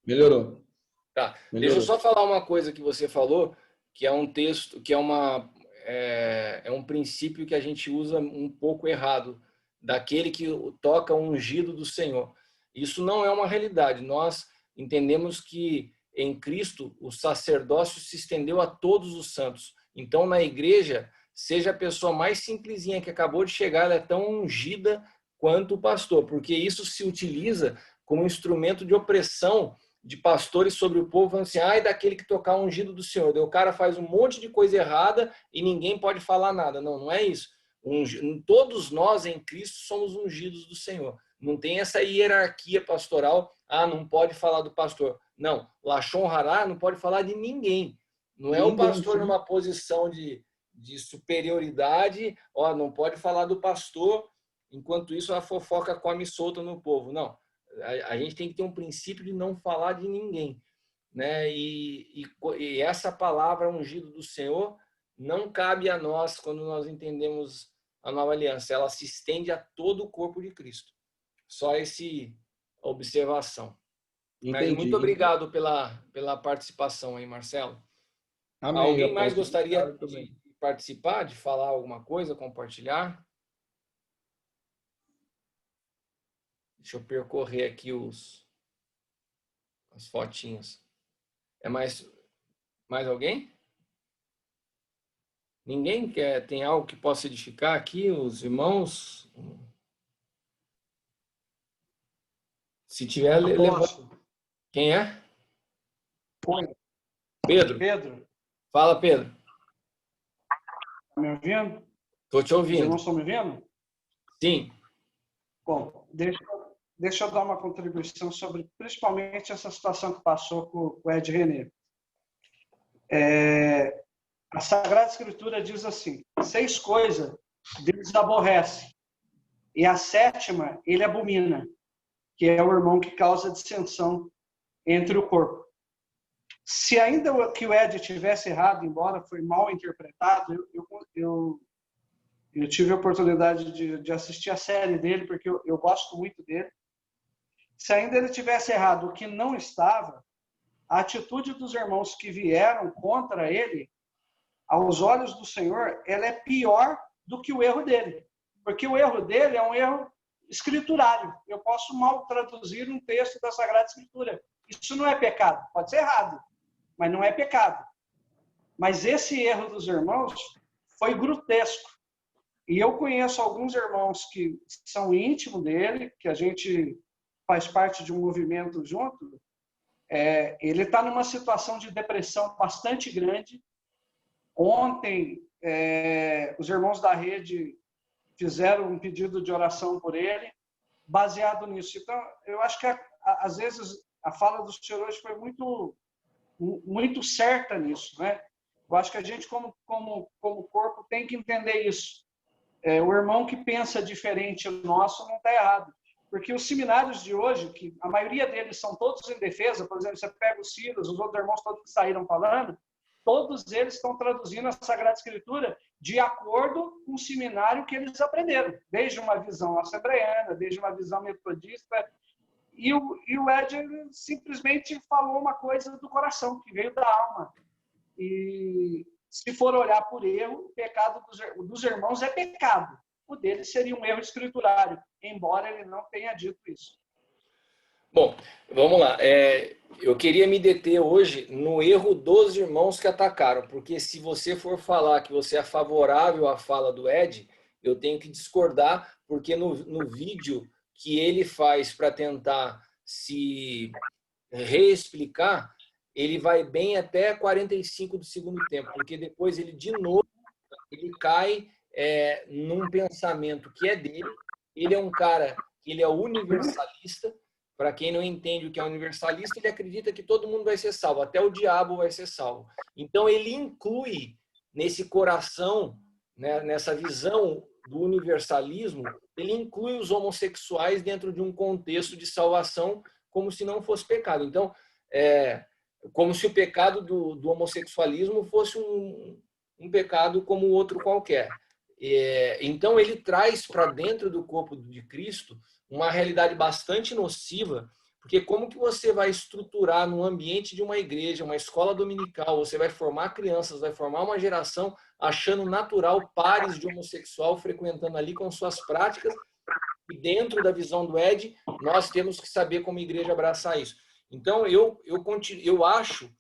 Melhorou. Tá. Melhorou. Deixa eu só falar uma coisa que você falou, que é um texto, que é um princípio que a gente usa um pouco errado, daquele que toca o ungido do Senhor. Isso não é uma realidade. Nós entendemos que em Cristo o sacerdócio se estendeu a todos os santos. Então, na igreja, seja a pessoa mais simplesinha que acabou de chegar, ela é tão ungida quanto o pastor, porque isso se utiliza como instrumento de opressão de pastores sobre o povo, falando assim, ai, daquele que tocar o ungido do Senhor. Daí o cara faz um monte de coisa errada e ninguém pode falar nada. Não, não é isso. Todos nós em Cristo somos ungidos do Senhor. Não tem essa hierarquia pastoral, não pode falar do pastor. Não, Lashon Hará não pode falar de ninguém. Não é o pastor numa posição de superioridade, não pode falar do pastor, enquanto isso a fofoca come solta no povo. Não, a gente tem que ter um princípio de não falar de ninguém, né? E essa palavra ungido do Senhor não cabe a nós quando nós entendemos a nova aliança. Ela se estende a todo o corpo de Cristo. Só essa observação. Mas muito obrigado pela participação aí, Marcelo. Amém. Alguém mais gostaria de participar, de falar alguma coisa, compartilhar? Deixa eu percorrer aqui as fotinhas. É mais alguém? Ninguém tem algo que possa edificar aqui, os irmãos? Se tiver, levanta. Quem é? Pedro. Pedro. Fala, Pedro. Tá me ouvindo? Estou te ouvindo. Os irmãos estão me ouvindo? Sim. Bom, deixa eu dar uma contribuição sobre, principalmente, essa situação que passou com o Ed René. A Sagrada Escritura diz assim, 6 coisas Deus aborrece, e a 7ª ele abomina, que é o irmão que causa dissensão entre o corpo. Se ainda que o Ed tivesse errado, embora foi mal interpretado, eu tive a oportunidade de assistir a série dele, porque eu gosto muito dele. Se ainda ele tivesse errado o que não estava, a atitude dos irmãos que vieram contra ele, aos olhos do Senhor, ela é pior do que o erro dele. Porque o erro dele é um erro escriturário. Eu posso mal traduzir um texto da Sagrada Escritura. Isso não é pecado. Pode ser errado, mas não é pecado. Mas esse erro dos irmãos foi grotesco. E eu conheço alguns irmãos que são íntimos dele, que a gente faz parte de um movimento junto. Ele está numa situação de depressão bastante grande. Ontem, os irmãos da rede fizeram um pedido de oração por ele, baseado nisso. Então, eu acho que, às vezes, a fala do senhor hoje foi muito certa nisso, né? Eu acho que a gente, como corpo, tem que entender isso. O irmão que pensa diferente nosso não está errado. Porque os seminários de hoje, que a maioria deles são todos em defesa, por exemplo, você pega os Silas, os outros irmãos todos que saíram falando, todos eles estão traduzindo a Sagrada Escritura de acordo com o seminário que eles aprenderam, desde uma visão assembleiana, desde uma visão metodista. E o Ed simplesmente falou uma coisa do coração, que veio da alma. E se for olhar por erro, o pecado dos irmãos é pecado. O dele seria um erro escriturário, embora ele não tenha dito isso. Bom, vamos lá. Eu queria me deter hoje no erro dos irmãos que atacaram, porque se você for falar que você é favorável à fala do Ed, eu tenho que discordar, porque no vídeo que ele faz para tentar se reexplicar, ele vai bem até 45 do segundo tempo, porque depois ele, de novo, ele cai num pensamento que é dele. Ele é um cara, ele é universalista. Para quem não entende o que é universalista, ele acredita que todo mundo vai ser salvo, até o diabo vai ser salvo. Então, ele inclui nesse coração, né, nessa visão do universalismo, ele inclui os homossexuais dentro de um contexto de salvação como se não fosse pecado. Então, como se o pecado do homossexualismo fosse um pecado como outro qualquer. Então, ele traz para dentro do corpo de Cristo uma realidade bastante nociva, porque como que você vai estruturar no ambiente de uma igreja, uma escola dominical, você vai formar crianças, vai formar uma geração achando natural pares de homossexual frequentando ali com suas práticas, e dentro da visão do Ed, nós temos que saber como igreja abraçar isso. Então, eu acho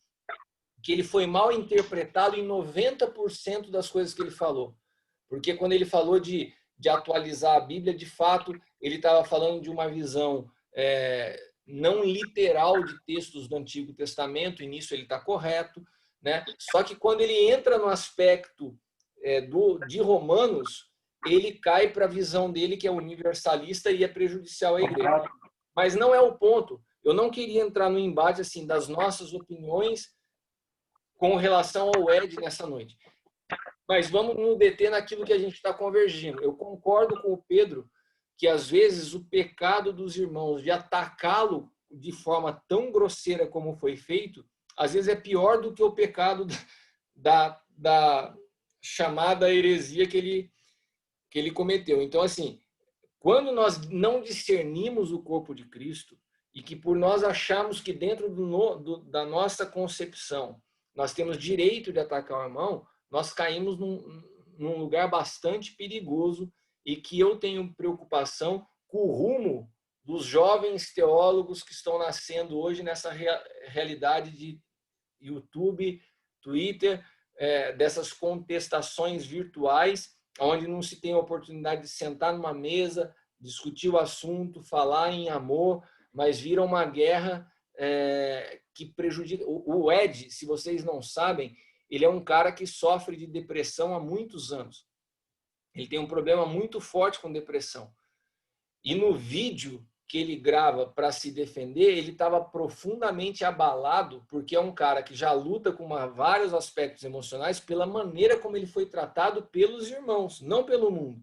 que ele foi mal interpretado em 90% das coisas que ele falou. Porque quando ele falou de atualizar a Bíblia, de fato, ele estava falando de uma visão não literal de textos do Antigo Testamento, e nisso ele está correto, né? Só que quando ele entra no aspecto de Romanos, ele cai para a visão dele que é universalista e é prejudicial à igreja. Mas não é o ponto. Eu não queria entrar no embate assim das nossas opiniões com relação ao Ed nessa noite. Mas vamos nos deter naquilo que a gente está convergindo. Eu concordo com o Pedro que, às vezes, o pecado dos irmãos de atacá-lo de forma tão grosseira como foi feito, às vezes é pior do que o pecado da chamada heresia que ele cometeu. Então, assim, quando nós não discernimos o corpo de Cristo e que por nós acharmos que dentro da nossa concepção nós temos direito de atacar o irmão, nós caímos num lugar bastante perigoso e que eu tenho preocupação com o rumo dos jovens teólogos que estão nascendo hoje nessa realidade de YouTube, Twitter, dessas contestações virtuais, onde não se tem a oportunidade de sentar numa mesa, discutir o assunto, falar em amor, mas vira uma guerra que prejudica. O Ed, se vocês não sabem, ele é um cara que sofre de depressão há muitos anos. Ele tem um problema muito forte com depressão. E no vídeo que ele grava para se defender, ele estava profundamente abalado, porque é um cara que já luta com vários aspectos emocionais pela maneira como ele foi tratado pelos irmãos, não pelo mundo.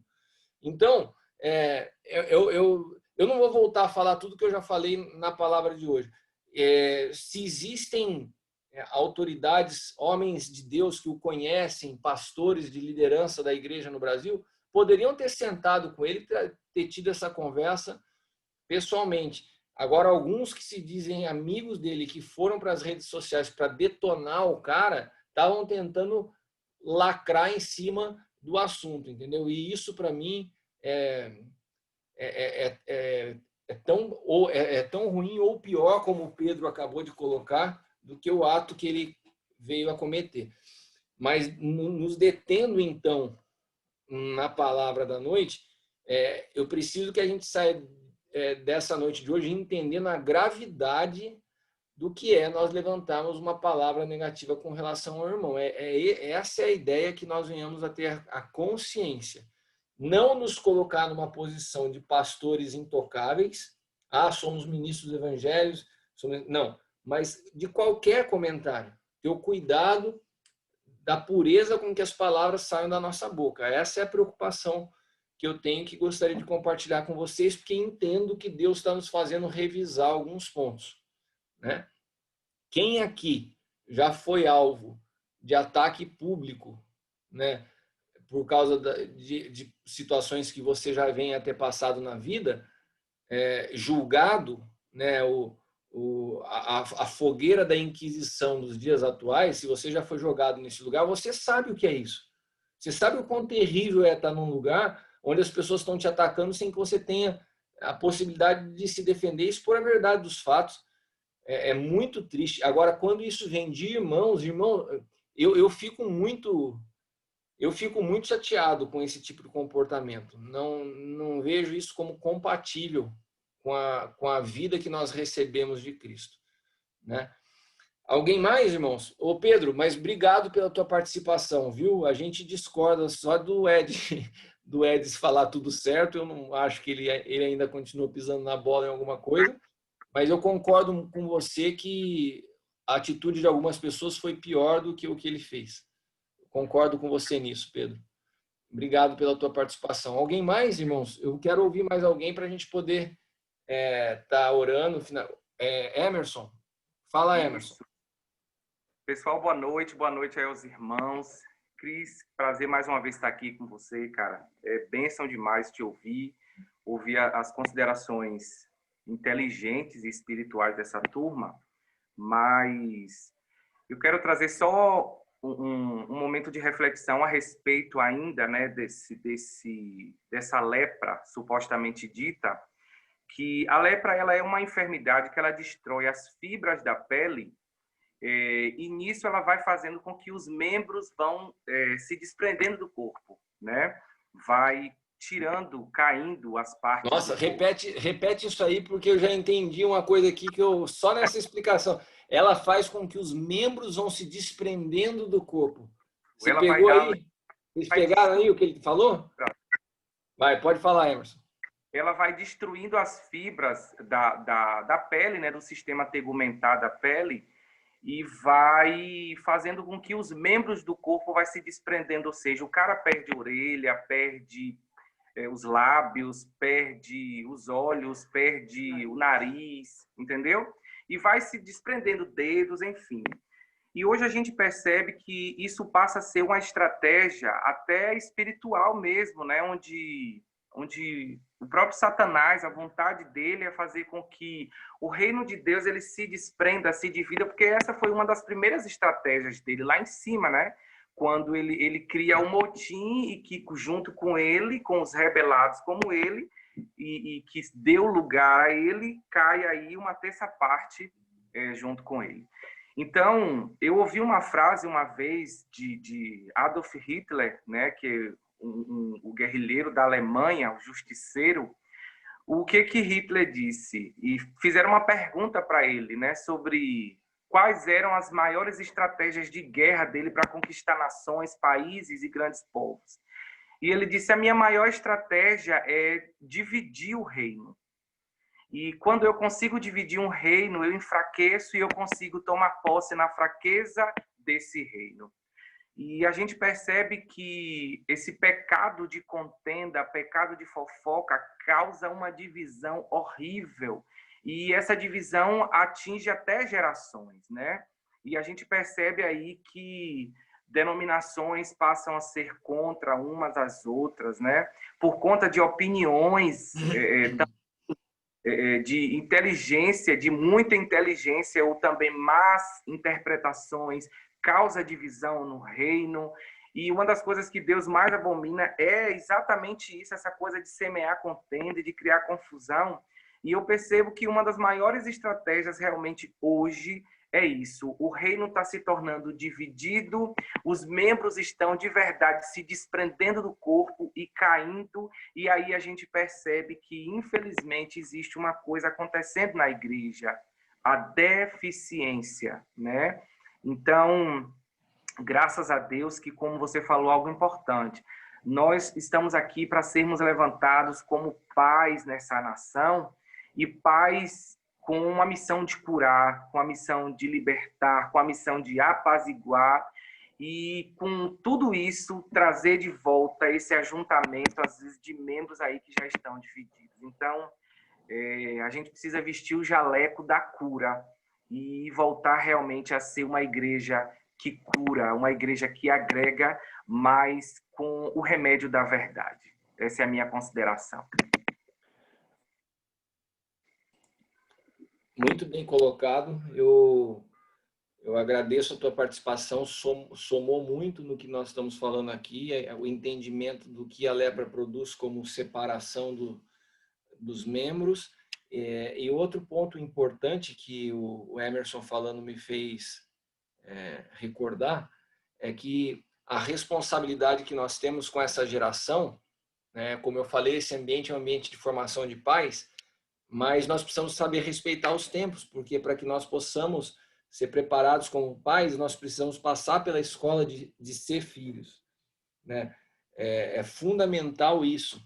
Então, eu não vou voltar a falar tudo que eu já falei na palavra de hoje. Se existem autoridades, homens de Deus que o conhecem, pastores de liderança da igreja no Brasil, poderiam ter sentado com ele, ter tido essa conversa pessoalmente. Agora, alguns que se dizem amigos dele, que foram para as redes sociais para detonar o cara, estavam tentando lacrar em cima do assunto, entendeu? E isso, para mim, é tão ruim ou pior, como o Pedro acabou de colocar, do que o ato que ele veio a cometer. Mas nos detendo, então, na palavra da noite, eu preciso que a gente saia dessa noite de hoje entendendo a gravidade do que nós levantarmos uma palavra negativa com relação ao irmão. Essa é a ideia, que nós venhamos a ter a consciência. Não nos colocar numa posição de pastores intocáveis, somos ministros do evangelho, não, mas de qualquer comentário, ter o cuidado da pureza com que as palavras saiam da nossa boca. Essa é a preocupação que eu tenho, que gostaria de compartilhar com vocês, porque entendo que Deus está nos fazendo revisar alguns pontos, né? Quem aqui já foi alvo de ataque público, né, por causa de situações que você já vem a ter passado na vida, julgado, né, a fogueira da Inquisição dos dias atuais, se você já foi jogado nesse lugar, você sabe o que é isso. Você sabe o quão terrível é estar num lugar onde as pessoas estão te atacando sem que você tenha a possibilidade de se defender e expor a verdade dos fatos. É muito triste. Agora, quando isso vem de irmãos, eu fico muito chateado com esse tipo de comportamento. Não vejo isso como compatível com a vida que nós recebemos de Cristo, né? Alguém mais, irmãos? Ô Pedro, mas obrigado pela tua participação, viu? A gente discorda só do Ed falar tudo certo. Eu não acho que ele ainda continua pisando na bola em alguma coisa, mas eu concordo com você que a atitude de algumas pessoas foi pior do que o que ele fez. Concordo com você nisso, Pedro. Obrigado pela tua participação. Alguém mais, irmãos? Eu quero ouvir mais alguém para a gente poder tá orando. Emerson. Fala, Emerson. Pessoal, boa noite aí aos irmãos. Cris, prazer mais uma vez estar aqui com você, cara. É bênção demais te ouvir as considerações inteligentes e espirituais dessa turma, mas eu quero trazer só um momento de reflexão a respeito ainda, né, dessa lepra supostamente dita, que a lepra ela é uma enfermidade que ela destrói as fibras da pele. E nisso ela vai fazendo com que os membros vão se desprendendo do corpo, né? Vai tirando, caindo as partes. Nossa, repete isso aí, porque eu já entendi uma coisa aqui que eu só nessa explicação. Ela faz com que os membros vão se desprendendo do corpo. Você Ela pegou vai aí? Vocês pegaram aí o que ele falou? Vai, pode falar, Emerson. Ela vai destruindo as fibras da pele, né? Do sistema tegumentar da pele, e vai fazendo com que os membros do corpo vai se desprendendo, ou seja, o cara perde a orelha, perde os lábios, perde os olhos, perde o nariz, entendeu? E vai se desprendendo dedos, enfim. E hoje a gente percebe que isso passa a ser uma estratégia até espiritual mesmo, né? Onde o próprio Satanás, a vontade dele é fazer com que o reino de Deus ele se desprenda, se divida, porque essa foi uma das primeiras estratégias dele lá em cima, né? Quando ele cria um motim e que junto com ele, com os rebelados como ele, e que deu lugar a ele, cai aí uma terça parte junto com ele. Então, eu ouvi uma frase uma vez de Adolf Hitler, né, que o guerrilheiro da Alemanha, o justiceiro. O que Hitler disse? E fizeram uma pergunta para ele, né, sobre quais eram as maiores estratégias de guerra dele para conquistar nações, países e grandes povos. E ele disse: a minha maior estratégia é dividir o reino. E quando eu consigo dividir um reino, eu enfraqueço e eu consigo tomar posse na fraqueza desse reino. E a gente percebe que esse pecado de contenda, pecado de fofoca, causa uma divisão horrível. E essa divisão atinge até gerações, né? E a gente percebe aí que denominações passam a ser contra umas às outras, né? Por conta de opiniões, de inteligência, de muita inteligência, ou também más interpretações, causa divisão no reino. E uma das coisas que Deus mais abomina é exatamente isso, essa coisa de semear contenda e de criar confusão. E eu percebo que uma das maiores estratégias realmente hoje é isso. O reino está se tornando dividido, os membros estão de verdade se desprendendo do corpo e caindo, e aí a gente percebe que, infelizmente, existe uma coisa acontecendo na igreja, a deficiência, né? Então, graças a Deus que, como você falou, algo importante, nós estamos aqui para sermos levantados como pais nessa nação, e pais com uma missão de curar, com a missão de libertar, com a missão de apaziguar, e com tudo isso trazer de volta esse ajuntamento, às vezes, de membros aí que já estão divididos. Então, a gente precisa vestir o jaleco da cura e voltar realmente a ser uma igreja que cura, uma igreja que agrega, mas com o remédio da verdade. Essa é a minha consideração. Muito bem colocado. Eu agradeço a tua participação, somou muito no que nós estamos falando aqui, o entendimento do que a lepra produz como separação dos membros. E outro ponto importante que o Emerson falando me fez recordar é que a responsabilidade que nós temos com essa geração, né, como eu falei, esse ambiente é um ambiente de formação de pais, mas nós precisamos saber respeitar os tempos, porque para que nós possamos ser preparados como pais, nós precisamos passar pela escola de ser filhos, né? É fundamental isso,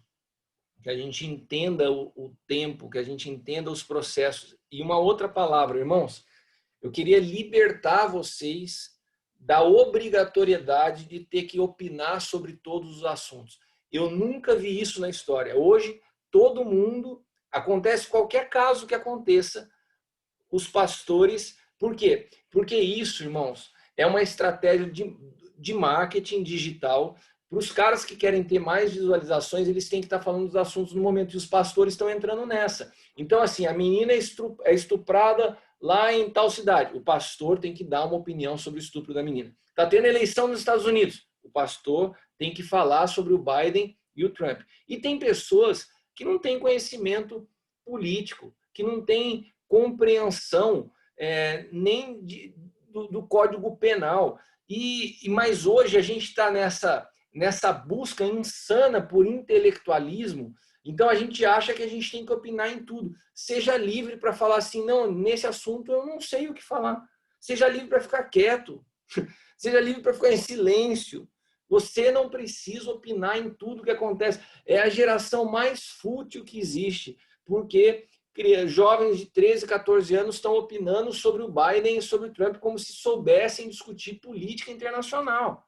que a gente entenda o tempo, que a gente entenda os processos. E uma outra palavra, irmãos, eu queria libertar vocês da obrigatoriedade de ter que opinar sobre todos os assuntos. Eu nunca vi isso na história. Hoje, todo mundo... Acontece qualquer caso que aconteça, os pastores... Por quê? Porque isso, irmãos, é uma estratégia de marketing digital. Para os caras que querem ter mais visualizações, eles têm que estar falando dos assuntos no momento, e os pastores estão entrando nessa. Então, assim, a menina é estuprada lá em tal cidade. O pastor tem que dar uma opinião sobre o estupro da menina. Está tendo eleição nos Estados Unidos. O pastor tem que falar sobre o Biden e o Trump. E tem pessoas que não têm conhecimento político, que não têm compreensão nem do Código Penal. Mas hoje a gente está nessa busca insana por intelectualismo. Então a gente acha que a gente tem que opinar em tudo. Seja livre para falar assim, não, nesse assunto eu não sei o que falar. Seja livre para ficar quieto. Seja livre para ficar em silêncio. Você não precisa opinar em tudo que acontece. É a geração mais fútil que existe, porque jovens de 13, 14 anos estão opinando sobre o Biden e sobre o Trump como se soubessem discutir política internacional.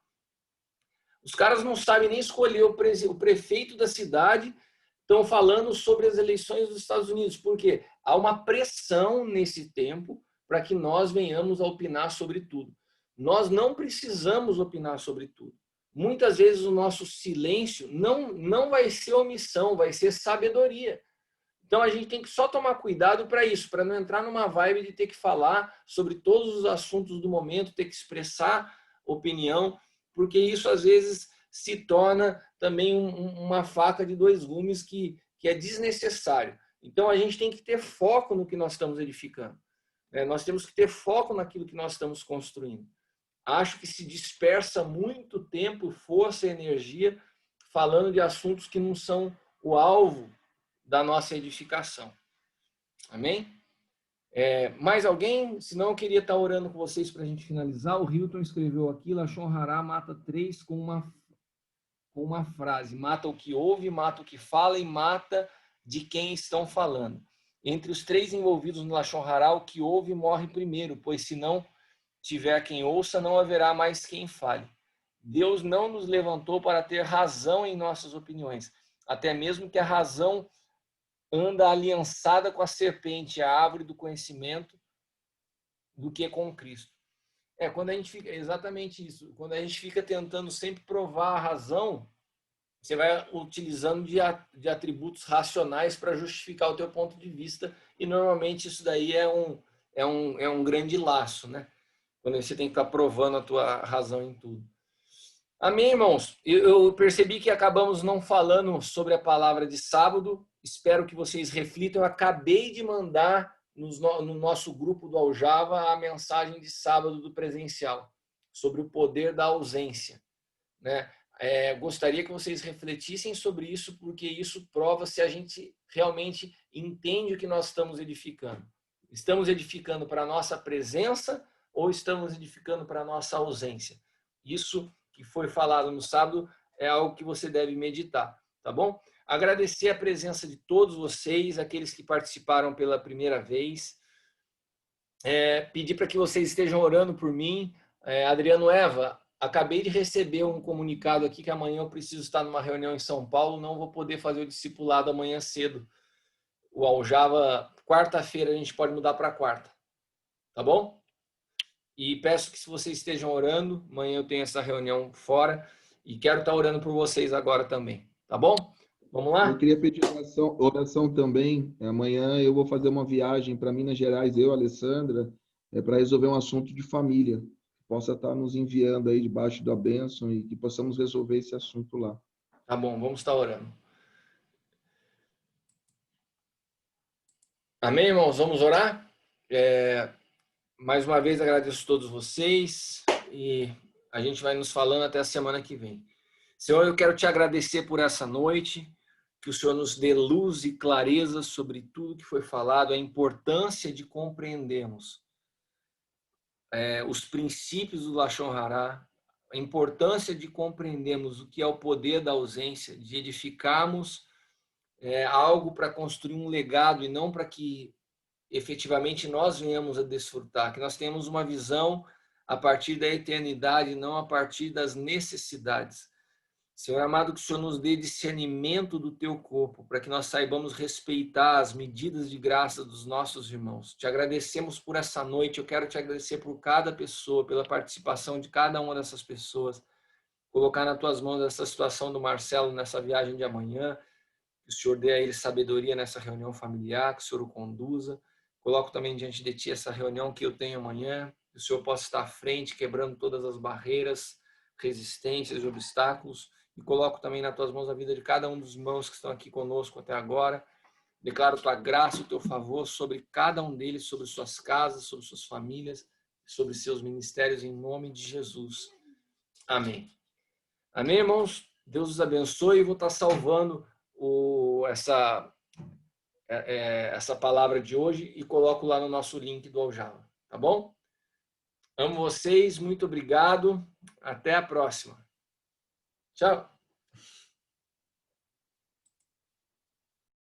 Os caras não sabem nem escolher o prefeito da cidade, estão falando sobre as eleições dos Estados Unidos. Por quê? Há uma pressão nesse tempo para que nós venhamos a opinar sobre tudo. Nós não precisamos opinar sobre tudo. Muitas vezes o nosso silêncio não vai ser omissão, vai ser sabedoria. Então a gente tem que só tomar cuidado para isso, para não entrar numa vibe de ter que falar sobre todos os assuntos do momento, ter que expressar opinião, porque isso às vezes se torna também uma faca de dois gumes que é desnecessário. Então a gente tem que ter foco no que nós estamos edificando. Nós temos que ter foco naquilo que nós estamos construindo. Acho que se dispersa muito tempo, força e energia falando de assuntos que não são o alvo da nossa edificação. Amém? Mais alguém? Senão eu queria estar orando com vocês para a gente finalizar. O Hilton escreveu aqui, Lashon Hará mata 3 com uma frase. Mata o que ouve, mata o que fala e mata de quem estão falando. Entre os 3 envolvidos no Lashon Hará, o que ouve morre primeiro, pois se não tiver quem ouça, não haverá mais quem fale. Deus não nos levantou para ter razão em nossas opiniões, até mesmo que a razão anda aliançada com a serpente, a árvore do conhecimento, do que com Cristo. Quando a gente fica, exatamente isso, quando a gente fica tentando sempre provar a razão, você vai utilizando de atributos racionais para justificar o teu ponto de vista, e normalmente isso daí é um grande laço, né? Quando você tem que estar provando a tua razão em tudo. Amém, irmãos? Eu percebi que acabamos não falando sobre a palavra de sábado. Espero que vocês reflitam. Eu acabei de mandar no nosso grupo do Aljava a mensagem de sábado do presencial, sobre o poder da ausência. Né? Gostaria que vocês refletissem sobre isso, porque isso prova se a gente realmente entende o que nós estamos edificando. Estamos edificando para a nossa presença ou estamos edificando para a nossa ausência? Isso que foi falado no sábado é algo que você deve meditar, tá bom? Agradecer a presença de todos vocês, aqueles que participaram pela primeira vez. Pedir para que vocês estejam orando por mim. Adriano Eva, acabei de receber um comunicado aqui que amanhã eu preciso estar numa reunião em São Paulo, não vou poder fazer o discipulado amanhã cedo. O Aljava, quarta-feira, a gente pode mudar para quarta, tá bom? E peço que se vocês estejam orando, amanhã eu tenho essa reunião fora e quero estar orando por vocês agora também, tá bom? Vamos lá? Eu queria pedir oração também. Amanhã eu vou fazer uma viagem para Minas Gerais, eu, Alessandra, para resolver um assunto de família. Que possa estar nos enviando aí debaixo da bênção e que possamos resolver esse assunto lá. Tá bom, vamos estar orando. Amém, irmãos? Vamos orar? Mais uma vez agradeço a todos vocês e a gente vai nos falando até a semana que vem. Senhor, eu quero te agradecer por essa noite, que o Senhor nos dê luz e clareza sobre tudo que foi falado, a importância de compreendermos os princípios do Lashon Hará, a importância de compreendermos o que é o poder da ausência, de edificarmos algo para construir um legado e não para que efetivamente nós venhamos a desfrutar, que nós tenhamos uma visão a partir da eternidade, não a partir das necessidades. Senhor amado, que o Senhor nos dê discernimento do teu corpo, para que nós saibamos respeitar as medidas de graça dos nossos irmãos. Te agradecemos por essa noite, eu quero te agradecer por cada pessoa, pela participação de cada uma dessas pessoas. Colocar nas tuas mãos essa situação do Marcelo nessa viagem de amanhã, que o Senhor dê a ele sabedoria nessa reunião familiar, que o Senhor o conduza. Coloco também diante de ti essa reunião que eu tenho amanhã, que o Senhor possa estar à frente, quebrando todas as barreiras, resistências e obstáculos. E coloco também nas tuas mãos a vida de cada um dos irmãos que estão aqui conosco até agora. Declaro tua graça e o teu favor sobre cada um deles, sobre suas casas, sobre suas famílias, sobre seus ministérios, em nome de Jesus. Amém. Amém, irmãos? Deus os abençoe. Eu vou estar salvando essa palavra de hoje e coloco lá no nosso link do Aljava. Tá bom? Amo vocês. Muito obrigado. Até a próxima. Tchau.